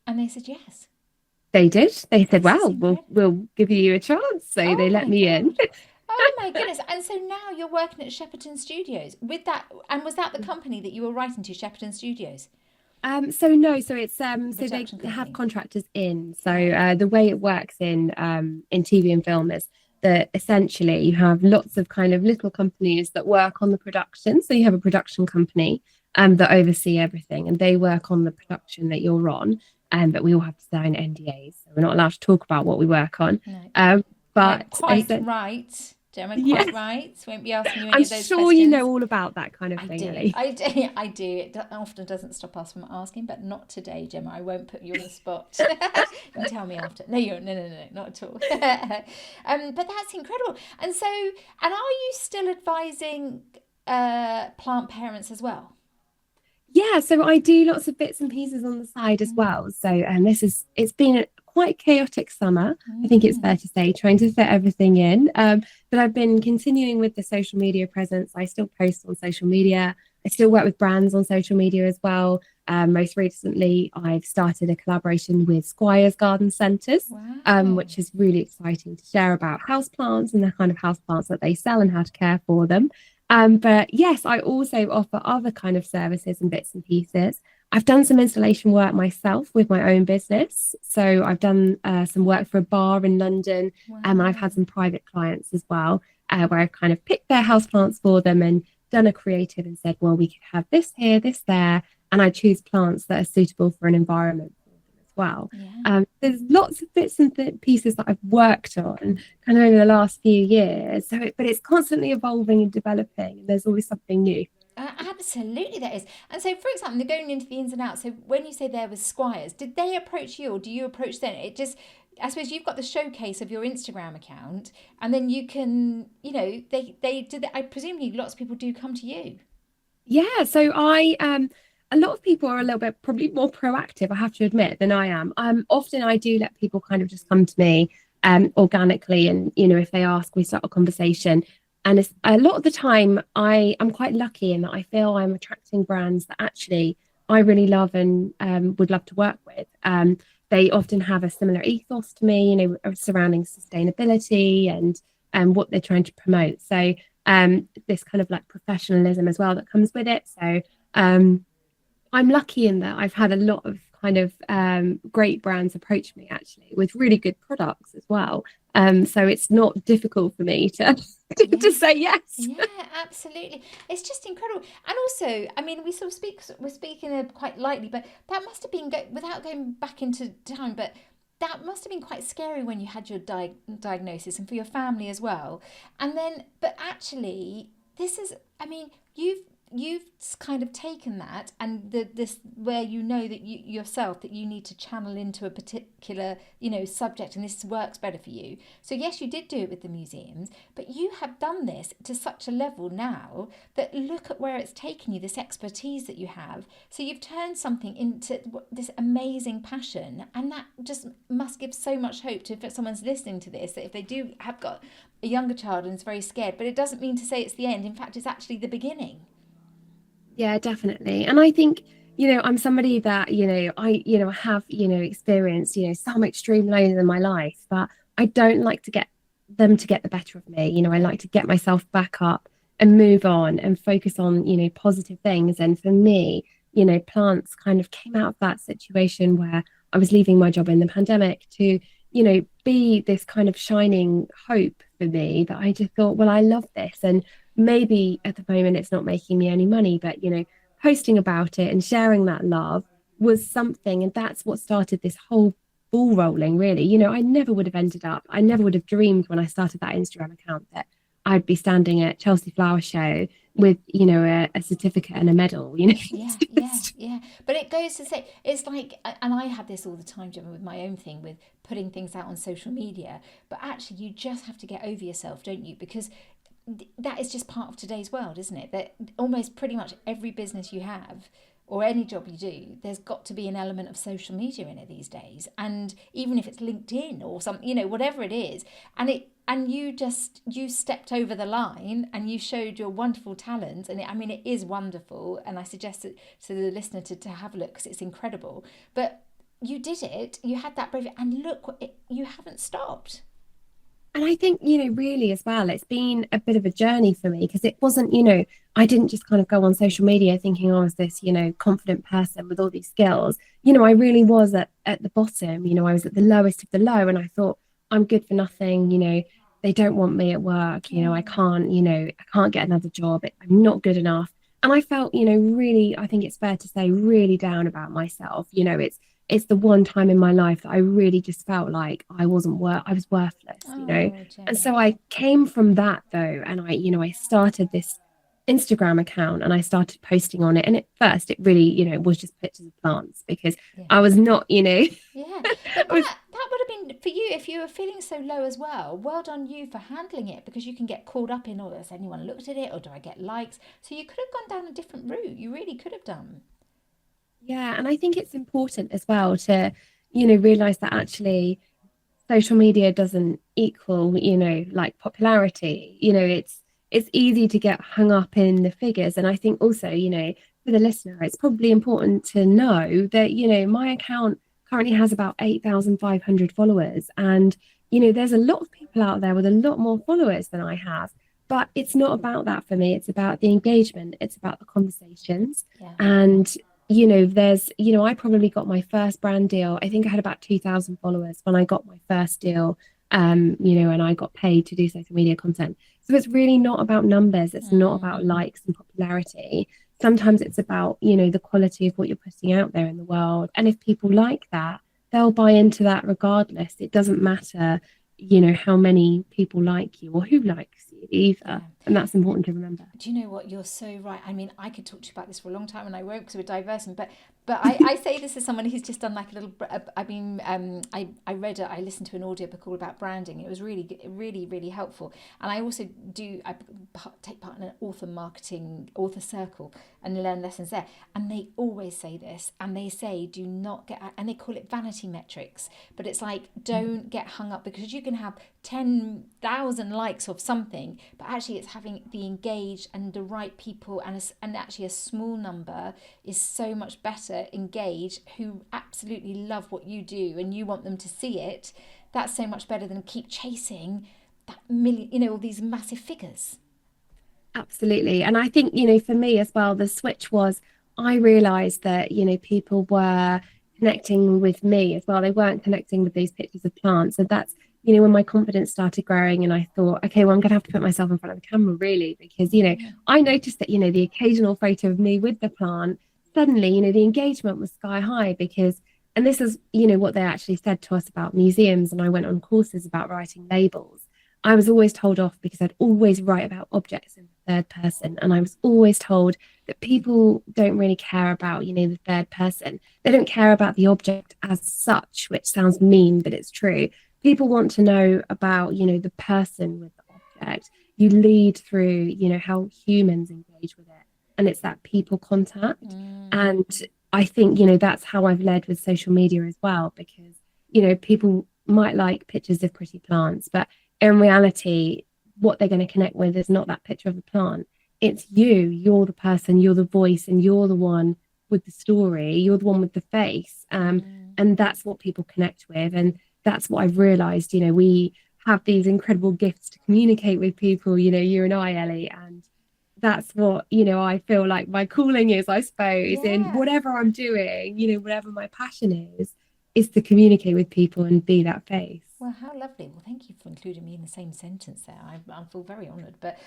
And they said yes. They did. They said, This is "Well, we'll incredible. we'll give you a chance." So they Oh let my me in. God. Oh my goodness. And so now you're working at Shepperton Studios with that. And was that the company that you were writing to, Shepperton Studios? So no, so it's The so they production have company. contractors in. So Right. the way it works in TV and film is that essentially you have lots of kind of little companies that work on the production. So you have a production company that oversee everything, and they work on the production that you're on. But we all have to sign NDAs, so we're not allowed to talk about what we work on. No. Um, No, but quite right. Gemma, yeah, quite right. Won't be asking you any I'm of those sure you questions. know all about that kind of I thing, do. Ellie. I do. I do. It often doesn't stop us from asking, but not today, Gemma. I won't put you on the spot. You can tell me after. No, no, not at all. But that's incredible. And so, and are you still advising plant parents as well? Yeah, so I do lots of bits and pieces on the side as well. So, and it's been a quite chaotic summer. I think it's Mm. fair to say, trying to fit everything in. But I've been continuing with the social media presence. I still post on social media. I still work with brands on social media as well. Most recently, I've started a collaboration with Squire's Garden Centres, Wow. which is really exciting to share about houseplants and the kind of houseplants that they sell and how to care for them. But yes, I also offer other kind of services and bits and pieces. I've done some installation work myself with my own business. So I've done some work for a bar in London, and I've had Wow. some private clients as well, where I've kind of picked their houseplants for them and done a creative and said, well, we could have this here, this there, and I choose plants that are suitable for an environment for them as well. Yeah. There's lots of bits and pieces that I've worked on kind of over the last few years. But it's constantly evolving and developing, and there's always something new. Absolutely, that is. And so, for example, they're going into the ins and outs. So, when you say there was Squires, did they approach you, or do you approach them? It just, I suppose, you've got the showcase of your Instagram account, and then you can, they did. I presumably lots of people do come to you. Yeah, so I a lot of people are a little bit probably more proactive, I have to admit, than I am. Often I do let people kind of just come to me organically, and you know, if they ask, we start a conversation. And it's a lot of the time I'm quite lucky in that I feel I'm attracting brands that actually I really love and would love to work with. They often have a similar ethos to me, you know, surrounding sustainability and what they're trying to promote. So this kind of like professionalism as well that comes with it. So um, I'm lucky in that I've had a lot of kind of great brands approach me actually with really good products as well. So it's not difficult for me to to Yeah. say yes. Yeah, absolutely. It's just incredible. And also, I mean, we're speaking quite lightly, but that must have been, without going back into time, but that must have been quite scary when you had your diagnosis and for your family as well. And then, but actually, this is, I mean, you've kind of taken that and this where you know that you yourself that you need to channel into a particular subject, and this works better for you. So yes, you did do it with the museums, but you have done this to such a level now that look at where it's taken you, this expertise that you have. So you've turned something into this amazing passion, and that just must give so much hope to, if someone's listening to this, that if they do have got a younger child and is very scared, but it doesn't mean to say it's the end. In fact, it's actually the beginning. Yeah, definitely. And I think, you know, I'm somebody that, have, experienced, some extreme lows in my life, but I don't like to get them to get the better of me. You know, I Yeah. like to get myself back up and move on and focus on, positive things. And for me, plants kind of came out of that situation where I was leaving my job in the pandemic to, be this kind of shining hope for me that I just thought, well, I love this. And maybe at the moment it's not making me any money, but posting about it and sharing that love was something, and that's what started this whole ball rolling, really. I never would have ended up, I never would have dreamed when I started that Instagram account that I'd be standing at Chelsea Flower Show with, you know, a certificate and a medal, you know. Yeah, yeah, yeah. But it goes to say, it's like, and I have this all the time, Gemma, with my own thing with putting things out on social media. But actually, you just have to get over yourself, don't you? Because that is just part of today's world, isn't it? That almost pretty much every business you have or any job you do, there's got to be an element of social media in it these days. And even if it's LinkedIn or some, you know, whatever it is, and you stepped over the line and you showed your wonderful talents. And I mean, it is wonderful. And I suggest it to the listener to have a look because it's incredible. But you did it. You had that bravery, and look, you haven't stopped. And I think, you know, really as well, it's been a bit of a journey for me because it wasn't, you know, I didn't just kind of go on social media thinking I was this, you know, confident person with all these skills. You know, I really was at the bottom, you know, I was at the lowest of the low and I thought, I'm good for nothing, you know, they don't want me at work, you know, I can't, you know, I can't get another job, I'm not good enough. And I felt, you know, really, I think it's fair to say, really down about myself. You know, it's the one time in my life that I really just felt like I was worthless, you know. Oh, And Gemma. so I came from that though, and you know, I started this Instagram account and I started posting on it. And at first, it really, you know, was just pictures of plants because Yeah. I was not, you know, Yeah, but I was, that would have been for you if you were feeling so low as well. Well done you for handling it because you can get caught up in, oh, has anyone looked at it or do I get likes? So you could have gone down a different route. You really could have done. yeah. And I think it's important as well to, you know, realize that actually social media doesn't equal, you know, like popularity. You know, it's easy to get hung up in the figures. And I think also, you know, for the listener, it's probably important to know that, you know, my account currently has about 8,500 followers. And, you know, there's a lot of people out there with a lot more followers than I have. But it's not about that for me. It's about the engagement. It's about the conversations. Yeah. And you know, you know, I probably got my first brand deal. I think I had about 2,000 followers when I got my first deal, you know, and I got paid to do social media content. So it's really not about numbers. It's not about likes and popularity. Sometimes it's about, you know, the quality of what you're putting out there in the world. And if people like that, they'll buy into that regardless. It doesn't matter, you know, how many people like you or who likes you either. Yeah. And that's important to remember. Do you know what? You're so right. I mean, I could talk to you about this for a long time, and I won't because we're diversing. But I say this as someone who's just done like a little. I mean, I listened to an audiobook all about branding. It was really helpful. And I also take part in an author circle and learn lessons there. And they always say this, and they say do not get, and they call it vanity metrics. But it's like don't get hung up because you can have 10,000 likes of something, but actually it's having the engaged and the right people, and actually a small number is so much better engaged who absolutely love what you do and you want them to see it. That's so much better than keep chasing that million, you know, all these massive figures. Absolutely. And I think, you know, for me as well, the switch was I realized that, you know, people were connecting with me as well. They weren't connecting with these pictures of plants. And that's, you know, when my confidence started growing and I thought, okay, well, I'm going to have to put myself in front of the camera really, because, you know, I noticed that, you know, the occasional photo of me with the plant, suddenly, you know, the engagement was sky high because, and this is, you know, what they actually said to us about museums. And I went on courses about writing labels. I was always told off because I'd always write about objects in the third person. And I was always told that people don't really care about, you know, the third person. They don't care about the object as such, which sounds mean, but it's true. People want to know about, you know, the person with the object. You lead through, you know, how humans engage with it. And it's that people contact. And I think, you know, that's how I've led with social media as well, because, you know, people might like pictures of pretty plants, but in reality, what they're going to connect with is not that picture of the plant. It's you. You're the person, you're the voice, and you're the one with the story. You're the one with the face. And that's what people connect with. And that's what I've realized. You know, we have these incredible gifts to communicate with people, you know, you and I, Ellie. And that's what, you know, I feel like my calling is, I suppose, in Yeah. whatever I'm doing, you know, whatever my passion is to communicate with people and be that face. Well, how lovely. Well, thank you for including me in the same sentence there. I feel very honoured. But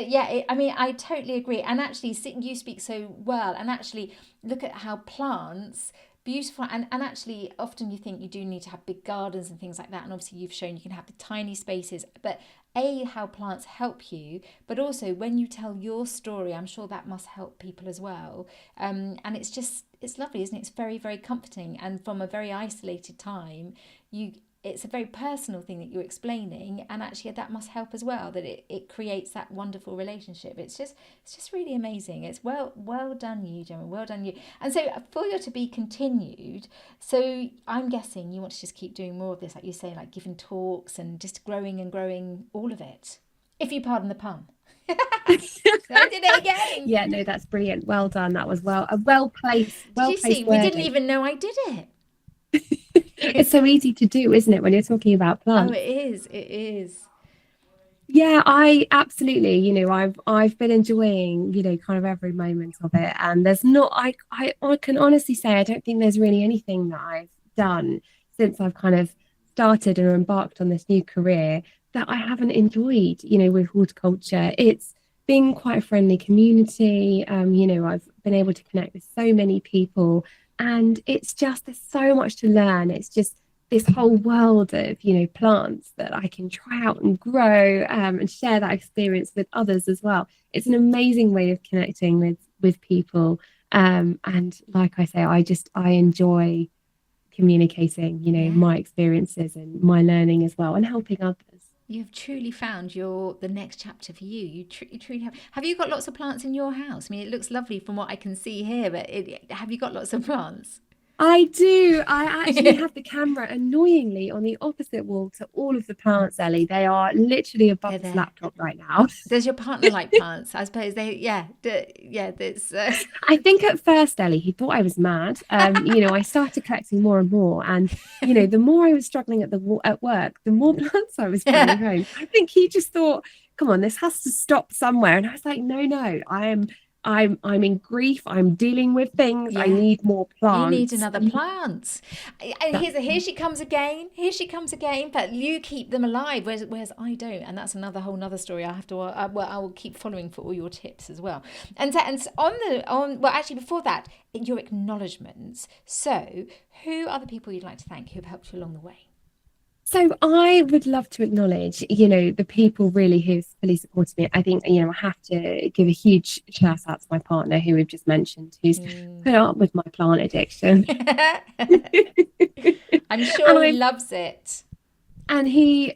yeah, I mean, I totally agree. And actually, you speak so well. And actually, look at how plants, beautiful. And actually, often you think you do need to have big gardens and things like that. And obviously, you've shown you can have the tiny spaces. But how plants help you, but also when you tell your story, I'm sure that must help people as well. And it's lovely, isn't it? It's very, very comforting. And from a very isolated time, it's a very personal thing that you're explaining, and actually that must help as well, that it creates that wonderful relationship. It's just really amazing. It's well done you, Gemma, well done you. And so for you to be continued, so I'm guessing you want to just keep doing more of this, like you say, like giving talks and just growing and growing all of it, if you pardon the pun. I did it again. Yeah, no, that's brilliant. Well done. That was well placed. Did you see? Wording. We didn't even know I did it. It's so easy to do, isn't it, when you're talking about plants? Oh, it is. Yeah, I absolutely, I've been enjoying, kind of every moment of it. And there's not, I can honestly say, I don't think there's really anything that I've done since I've kind of started or embarked on this new career that I haven't enjoyed, with horticulture. It's been quite a friendly community. I've been able to connect with so many people, and it's just, there's so much to learn. It's just this whole world of plants that I can try out and grow, and share that experience with others as well. It's an amazing way of connecting with people, and like I say, I enjoy communicating my experiences and my learning as well, and helping others. You've truly found the next chapter for you. You truly have. Have you got lots of plants in your house? I mean, it looks lovely from what I can see here, but have you got lots of plants? I do. I actually have the camera annoyingly on the opposite wall to all of the plants, Ellie. They are literally above this laptop right now. Does your partner like plants? I suppose there's. I think at first, Ellie, he thought I was mad. I started collecting more and more, and the more I was struggling at work, the more plants I was bringing home. I think he just thought, "Come on, this has to stop somewhere." And I was like, "No, I'm in grief. I'm dealing with things. I need more plants. You need another plant." And here she comes again. But you keep them alive, whereas I don't. And that's another story. I have to. I will keep following for all your tips as well. And actually before that, your acknowledgements. So, who are the people you'd like to thank who have helped you along the way? So I would love to acknowledge, the people really who've fully supported me. I think, I have to give a huge shout out to my partner, who we've just mentioned, who's put up with my plant addiction. I'm sure he loves it. And he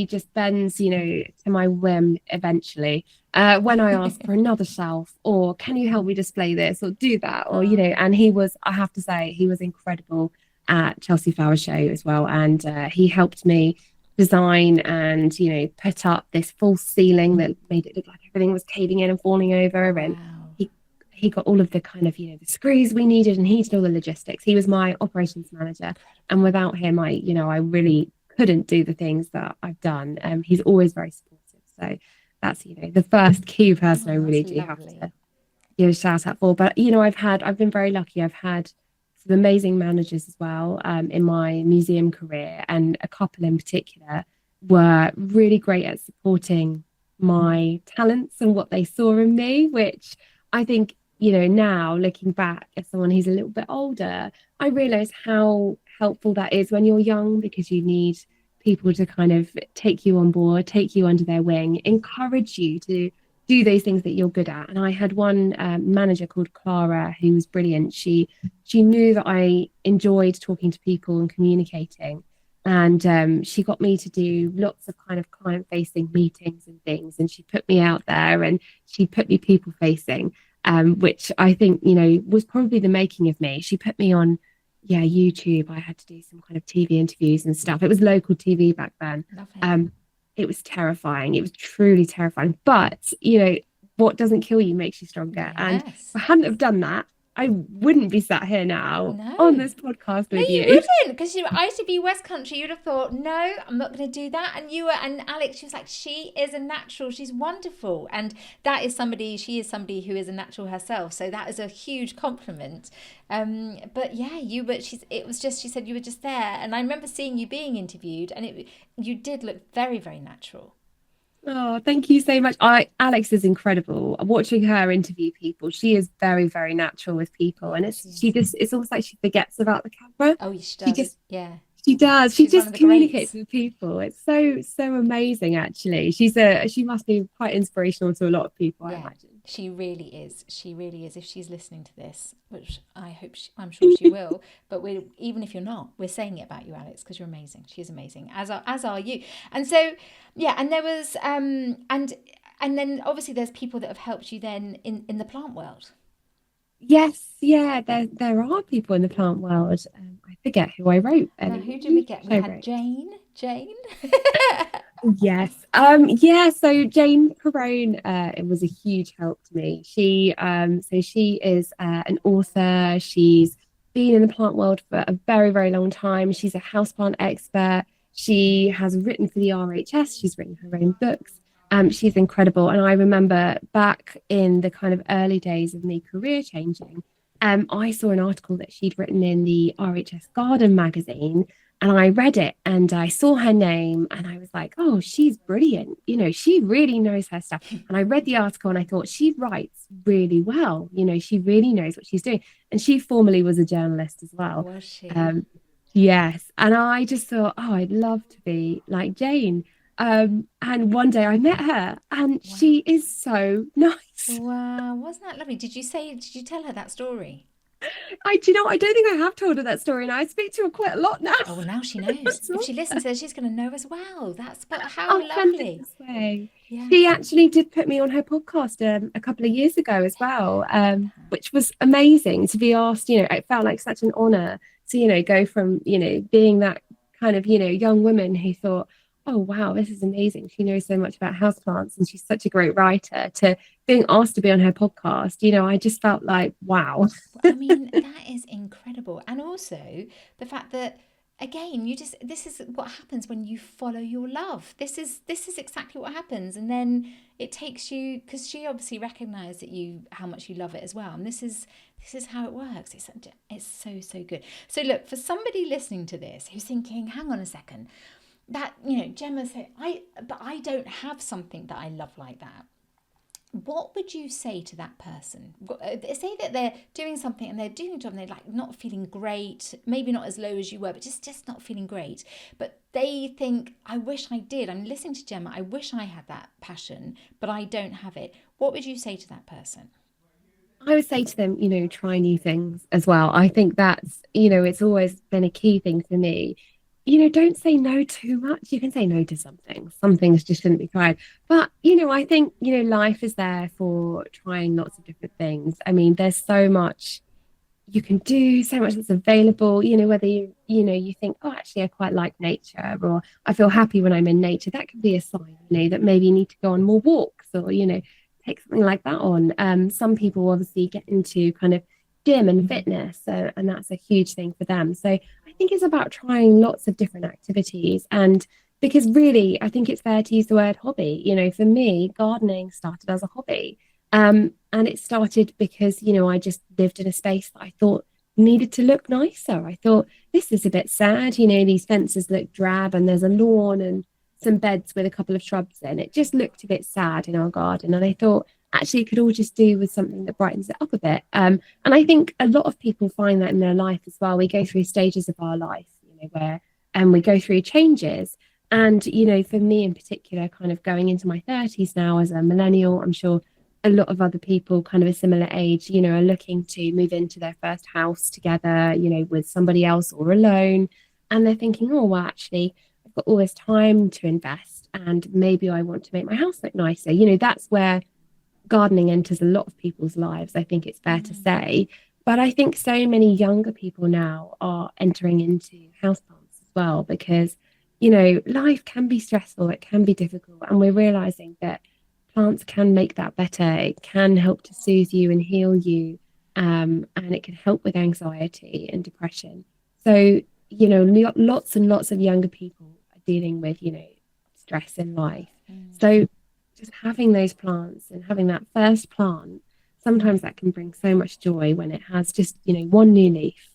just bends, to my whim eventually. When I ask for another shelf, or can you help me display this or do that, or, and I have to say, he was incredible at Chelsea Flower Show as well, and he helped me design and put up this false ceiling that made it look like everything was caving in and falling over. Wow. And he got all of the kind of the screws we needed, and he did all the logistics. He was my operations manager, and without him I really couldn't do the things that I've done. He's always very supportive, so that's the first key person I really do have to give a shout out for. But I've been very lucky. I've had amazing managers as well in my museum career, and a couple in particular were really great at supporting my talents and what they saw in me, which I think now looking back as someone who's a little bit older, I realize how helpful that is when you're young, because you need people to kind of take you on board, take you under their wing, encourage you to do those things that you're good at. And I had one manager called Clara, who was brilliant. She knew that I enjoyed talking to people and communicating, and she got me to do lots of kind of client-facing meetings and things, and she put me out there, and she put me people-facing, which I think was probably the making of me. She put me on YouTube. I had to do some kind of TV interviews and stuff. It was local TV back then. It was terrifying. It was truly terrifying. But, what doesn't kill you makes you stronger. Yes. And if I hadn't have done that, I wouldn't be sat here now on this podcast with you. No, you wouldn't, because ITV West Country, you'd have thought, no, I'm not going to do that. And Alex, she was like, she is a natural. She's wonderful. And she is somebody who is a natural herself. So that is a huge compliment. She said you were just there. And I remember seeing you being interviewed, and you did look very, very natural. Oh, thank you so much. Alex is incredible. Watching her interview people, she is very, very natural with people, and it's almost like she forgets about the camera. Oh, she does. She does. She She's one of just the communicates greats. with people. It's so amazing, actually. She must be quite inspirational to a lot of people, I Yeah, imagine. she really is. She really is. If she's listening to this, which I'm sure she will. But even if you're not, we're saying it about you, Alex, because you're amazing. She's amazing, as are you. And so, yeah. And there was and then obviously there's people that have helped you then in the plant world. Yes, yeah, there are people in the plant world. I forget who I wrote. Now, Ellie, who did who we did get? We I had wrote? Jane. Jane. Yes. Yeah, so Jane Perrone, it was a huge help to me. She is an author. She's been in the plant world for a very, very long time. She's a houseplant expert. She has written for the RHS. She's written her own books. She's incredible. And I remember back in the kind of early days of me career changing, I saw an article that she'd written in the RHS Garden magazine, and I read it and I saw her name and I was like, oh, she's brilliant. She really knows her stuff. And I read the article and I thought she writes really well. She really knows what she's doing. And she formerly was a journalist as well. Was she? Um, yes. And I just thought, oh, I'd love to be like Jane. And one day I met her and Wow. she is so nice. Wow. Wasn't that lovely? Did you tell her that story? I don't think I have told her that story now. I speak to her quite a lot now. Oh, well, now she knows. If she listens to this, she's going to know as well. How Oh, send it lovely. this way. Yeah. She actually did put me on her podcast a couple of years ago as well, which was amazing to be asked. It felt like such an honor to, go from, being that kind of, young woman who thought, oh, wow, this is amazing. She knows so much about houseplants and she's such a great writer, to being asked to be on her podcast. I just felt like, wow. I mean, that is incredible. And also the fact that again, this is what happens when you follow your love. This is exactly what happens. And then it takes you, because she obviously recognized that how much you love it as well. And this is how it works. It's so good. So look, for somebody listening to this who's thinking, hang on a second, that Gemma said, I don't have something that I love like that. What would you say to that person? Say that they're doing something and they're doing a job and they're like not feeling great, maybe not as low as you were, but just not feeling great. But they think, I wish I did. I'm listening to Gemma. I wish I had that passion, but I don't have it. What would you say to that person? I would say to them, try new things as well. I think that's, it's always been a key thing for me. Don't say no too much. You can say no to some things. Some things just shouldn't be tried. But, I think, life is there for trying lots of different things. I mean, there's so much you can do, so much that's available, whether you think, oh, actually, I quite like nature, or I feel happy when I'm in nature. That could be a sign, that maybe you need to go on more walks, or, take something like that on. Some people obviously get into kind of gym and fitness, and that's a huge thing for them. So I think it's about trying lots of different activities. And because really, I think it's fair to use the word hobby. For me, gardening started as a hobby. And it started because, I just lived in a space that I thought needed to look nicer. I thought, this is a bit sad. These fences look drab and there's a lawn and some beds with a couple of shrubs in. It just looked a bit sad in our garden. And I thought, actually, it could all just do with something that brightens it up a bit. And I think a lot of people find that in their life as well. We go through stages of our life, where we go through changes. And, for me in particular, kind of going into my 30s now as a millennial, I'm sure a lot of other people kind of a similar age, are looking to move into their first house together, with somebody else or alone. And they're thinking, oh, well, actually, I've got all this time to invest and maybe I want to make my house look nicer. That's where gardening enters a lot of people's lives, I think it's fair to say. But I think so many younger people now are entering into houseplants as well, because, life can be stressful, it can be difficult. And we're realizing that plants can make that better. It can help to soothe you and heal you. And it can help with anxiety and depression. So, lots and lots of younger people are dealing with, stress in life. So just having those plants and having that first plant, sometimes that can bring so much joy when it has just, one new leaf.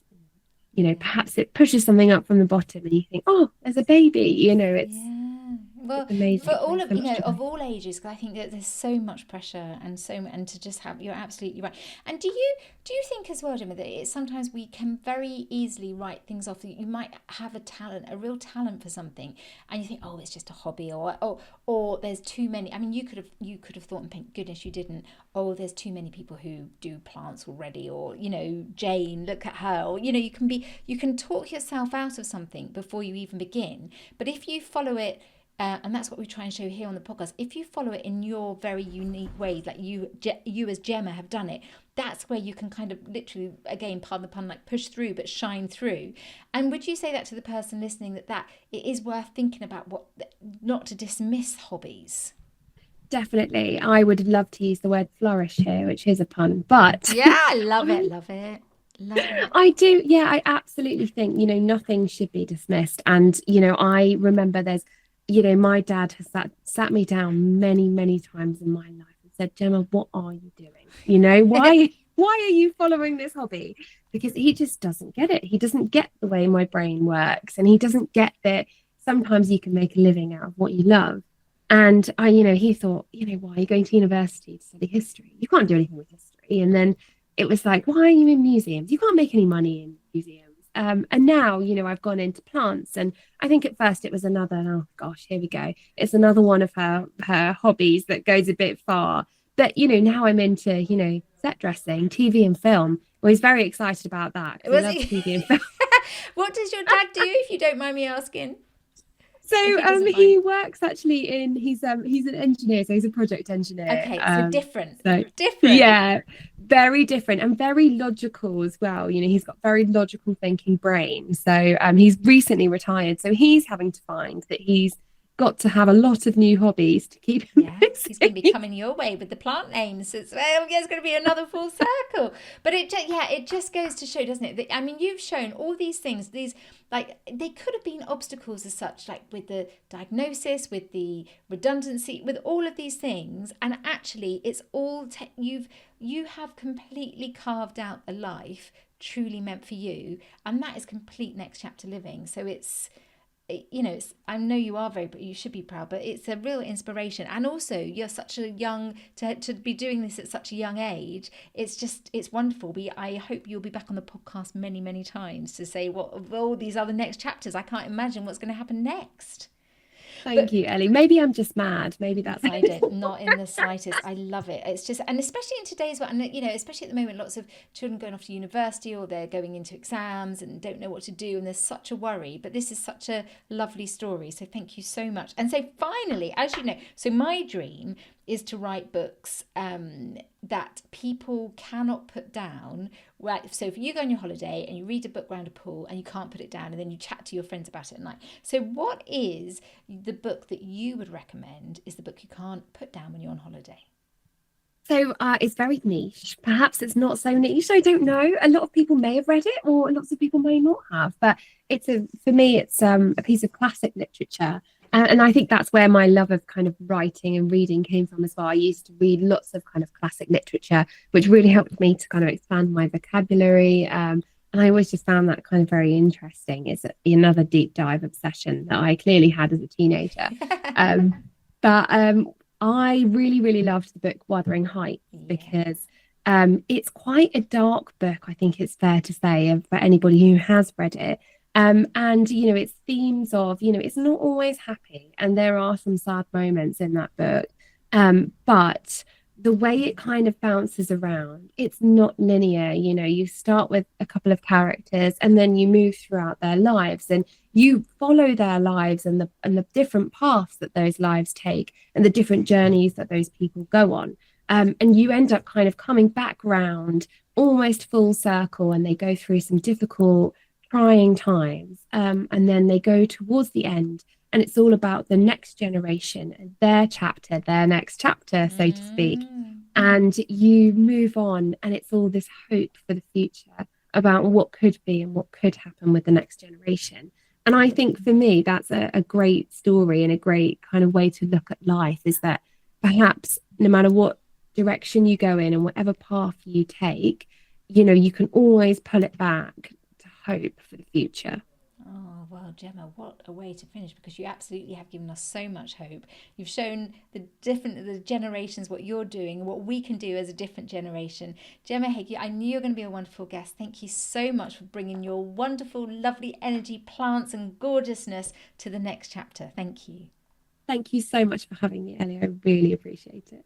Perhaps it pushes something up from the bottom and you think, oh, there's a baby, it's Yeah. Well, It's amazing. for It all brings of so much joy. of all ages, because I think that there's so much pressure and to just have, you're absolutely right. And do you think as well, Gemma, that sometimes we can very easily write things off? That you might have a talent, a real talent for something, and you think, oh, it's just a hobby, or there's too many. I mean, you could have thought, and thank goodness you didn't. Oh, there's too many people who do plants already, or Jane, look at her, or you can talk yourself out of something before you even begin. But if you follow it, and that's what we try and show here on the podcast. If you follow it in your very unique way, like you as Gemma have done it, that's where you can kind of literally, again, pardon the pun, like push through, but shine through. And would you say that to the person listening, that it is worth thinking about, not to dismiss hobbies? Definitely. I would love to use the word flourish here, which is a pun, but Yeah, I love it, love it, love it. I do. Yeah, I absolutely think, nothing should be dismissed. And, I remember my dad has sat me down many, many times in my life and said, Gemma, what are you doing? Why are you following this hobby? Because he just doesn't get it. He doesn't get the way my brain works. And he doesn't get that sometimes you can make a living out of what you love. And he thought, why are you going to university to study history? You can't do anything with history. And then it was like, why are you in museums? You can't make any money in museums. And now, I've gone into plants. And I think at first it was another, oh gosh, here we go. It's another one of her hobbies that goes a bit far. But, now I'm into, set dressing, TV and film. Well, he's very excited about that. He Was loves he? TV and film. What does your dad do, if you don't mind me asking? So he works actually he's an engineer, so he's a project engineer. Okay, so different. So Different. yeah, very different and very logical as well. He's got very logical thinking brain. So he's recently retired, so he's having to find that he's got to have a lot of new hobbies to keep him busy. He's going to be coming your way with the plant names. It's going to be another full circle. But it just goes to show, doesn't it? I mean, you've shown all these things. These, like, they could have been obstacles as such, like with the diagnosis, with the redundancy, with all of these things. And actually, it's all you have completely carved out a life truly meant for you, and that is complete next chapter living. So I know you are but you should be proud, but it's a real inspiration. And also, you're such a young, to be doing this at such a young age, it's wonderful. I hope you'll be back on the podcast many, many times to say what of all these other next chapters. I can't imagine what's going to happen next. Thank you, Ellie. Maybe I'm just mad. Maybe that's I don't, not in the slightest. I love it. It's just, and especially in today's world, and especially at the moment, lots of children going off to university, or they're going into exams and don't know what to do, and there's such a worry. But this is such a lovely story. So thank you so much. And so finally, as you know, so my dream is to write books that people cannot put down. Right. So if you go on your holiday and you read a book around a pool and you can't put it down, and then you chat to your friends about it at night. So what is the book that you would recommend is the book you can't put down when you're on holiday? So it's very niche. Perhaps it's not so niche. I don't know. A lot of people may have read it, or lots of people may not have. But for me, it's a piece of classic literature. And I think that's where my love of kind of writing and reading came from as well. I used to read lots of kind of classic literature, which really helped me to kind of expand my vocabulary. And I always just found that kind of very interesting. It's another deep dive obsession that I clearly had as a teenager. But I really, really loved the book Wuthering Heights, because it's quite a dark book, I think it's fair to say, for anybody who has read it. And it's themes of, it's not always happy, and there are some sad moments in that book, but the way it kind of bounces around, it's not linear. You start with a couple of characters, and then you move throughout their lives, and you follow their lives and the different paths that those lives take, and the different journeys that those people go on, and you end up kind of coming back round almost full circle, and they go through some difficult, trying times, and then they go towards the end, and it's all about the next generation and their next chapter, so to speak. And you move on, and it's all this hope for the future about what could be and what could happen with the next generation. And I think for me, that's a great story, and a great kind of way to look at life, is that perhaps no matter what direction you go in and whatever path you take, you can always pull it back, hope for the future. Oh, well, Gemma, what a way to finish, because you absolutely have given us so much hope. You've shown the generations what you're doing and what we can do as a different generation. Gemma Haigh, I knew you were going to be a wonderful guest. Thank you so much for bringing your wonderful, lovely energy, plants and gorgeousness to the next chapter. Thank you. Thank you so much for having me, Ellie. I really appreciate it.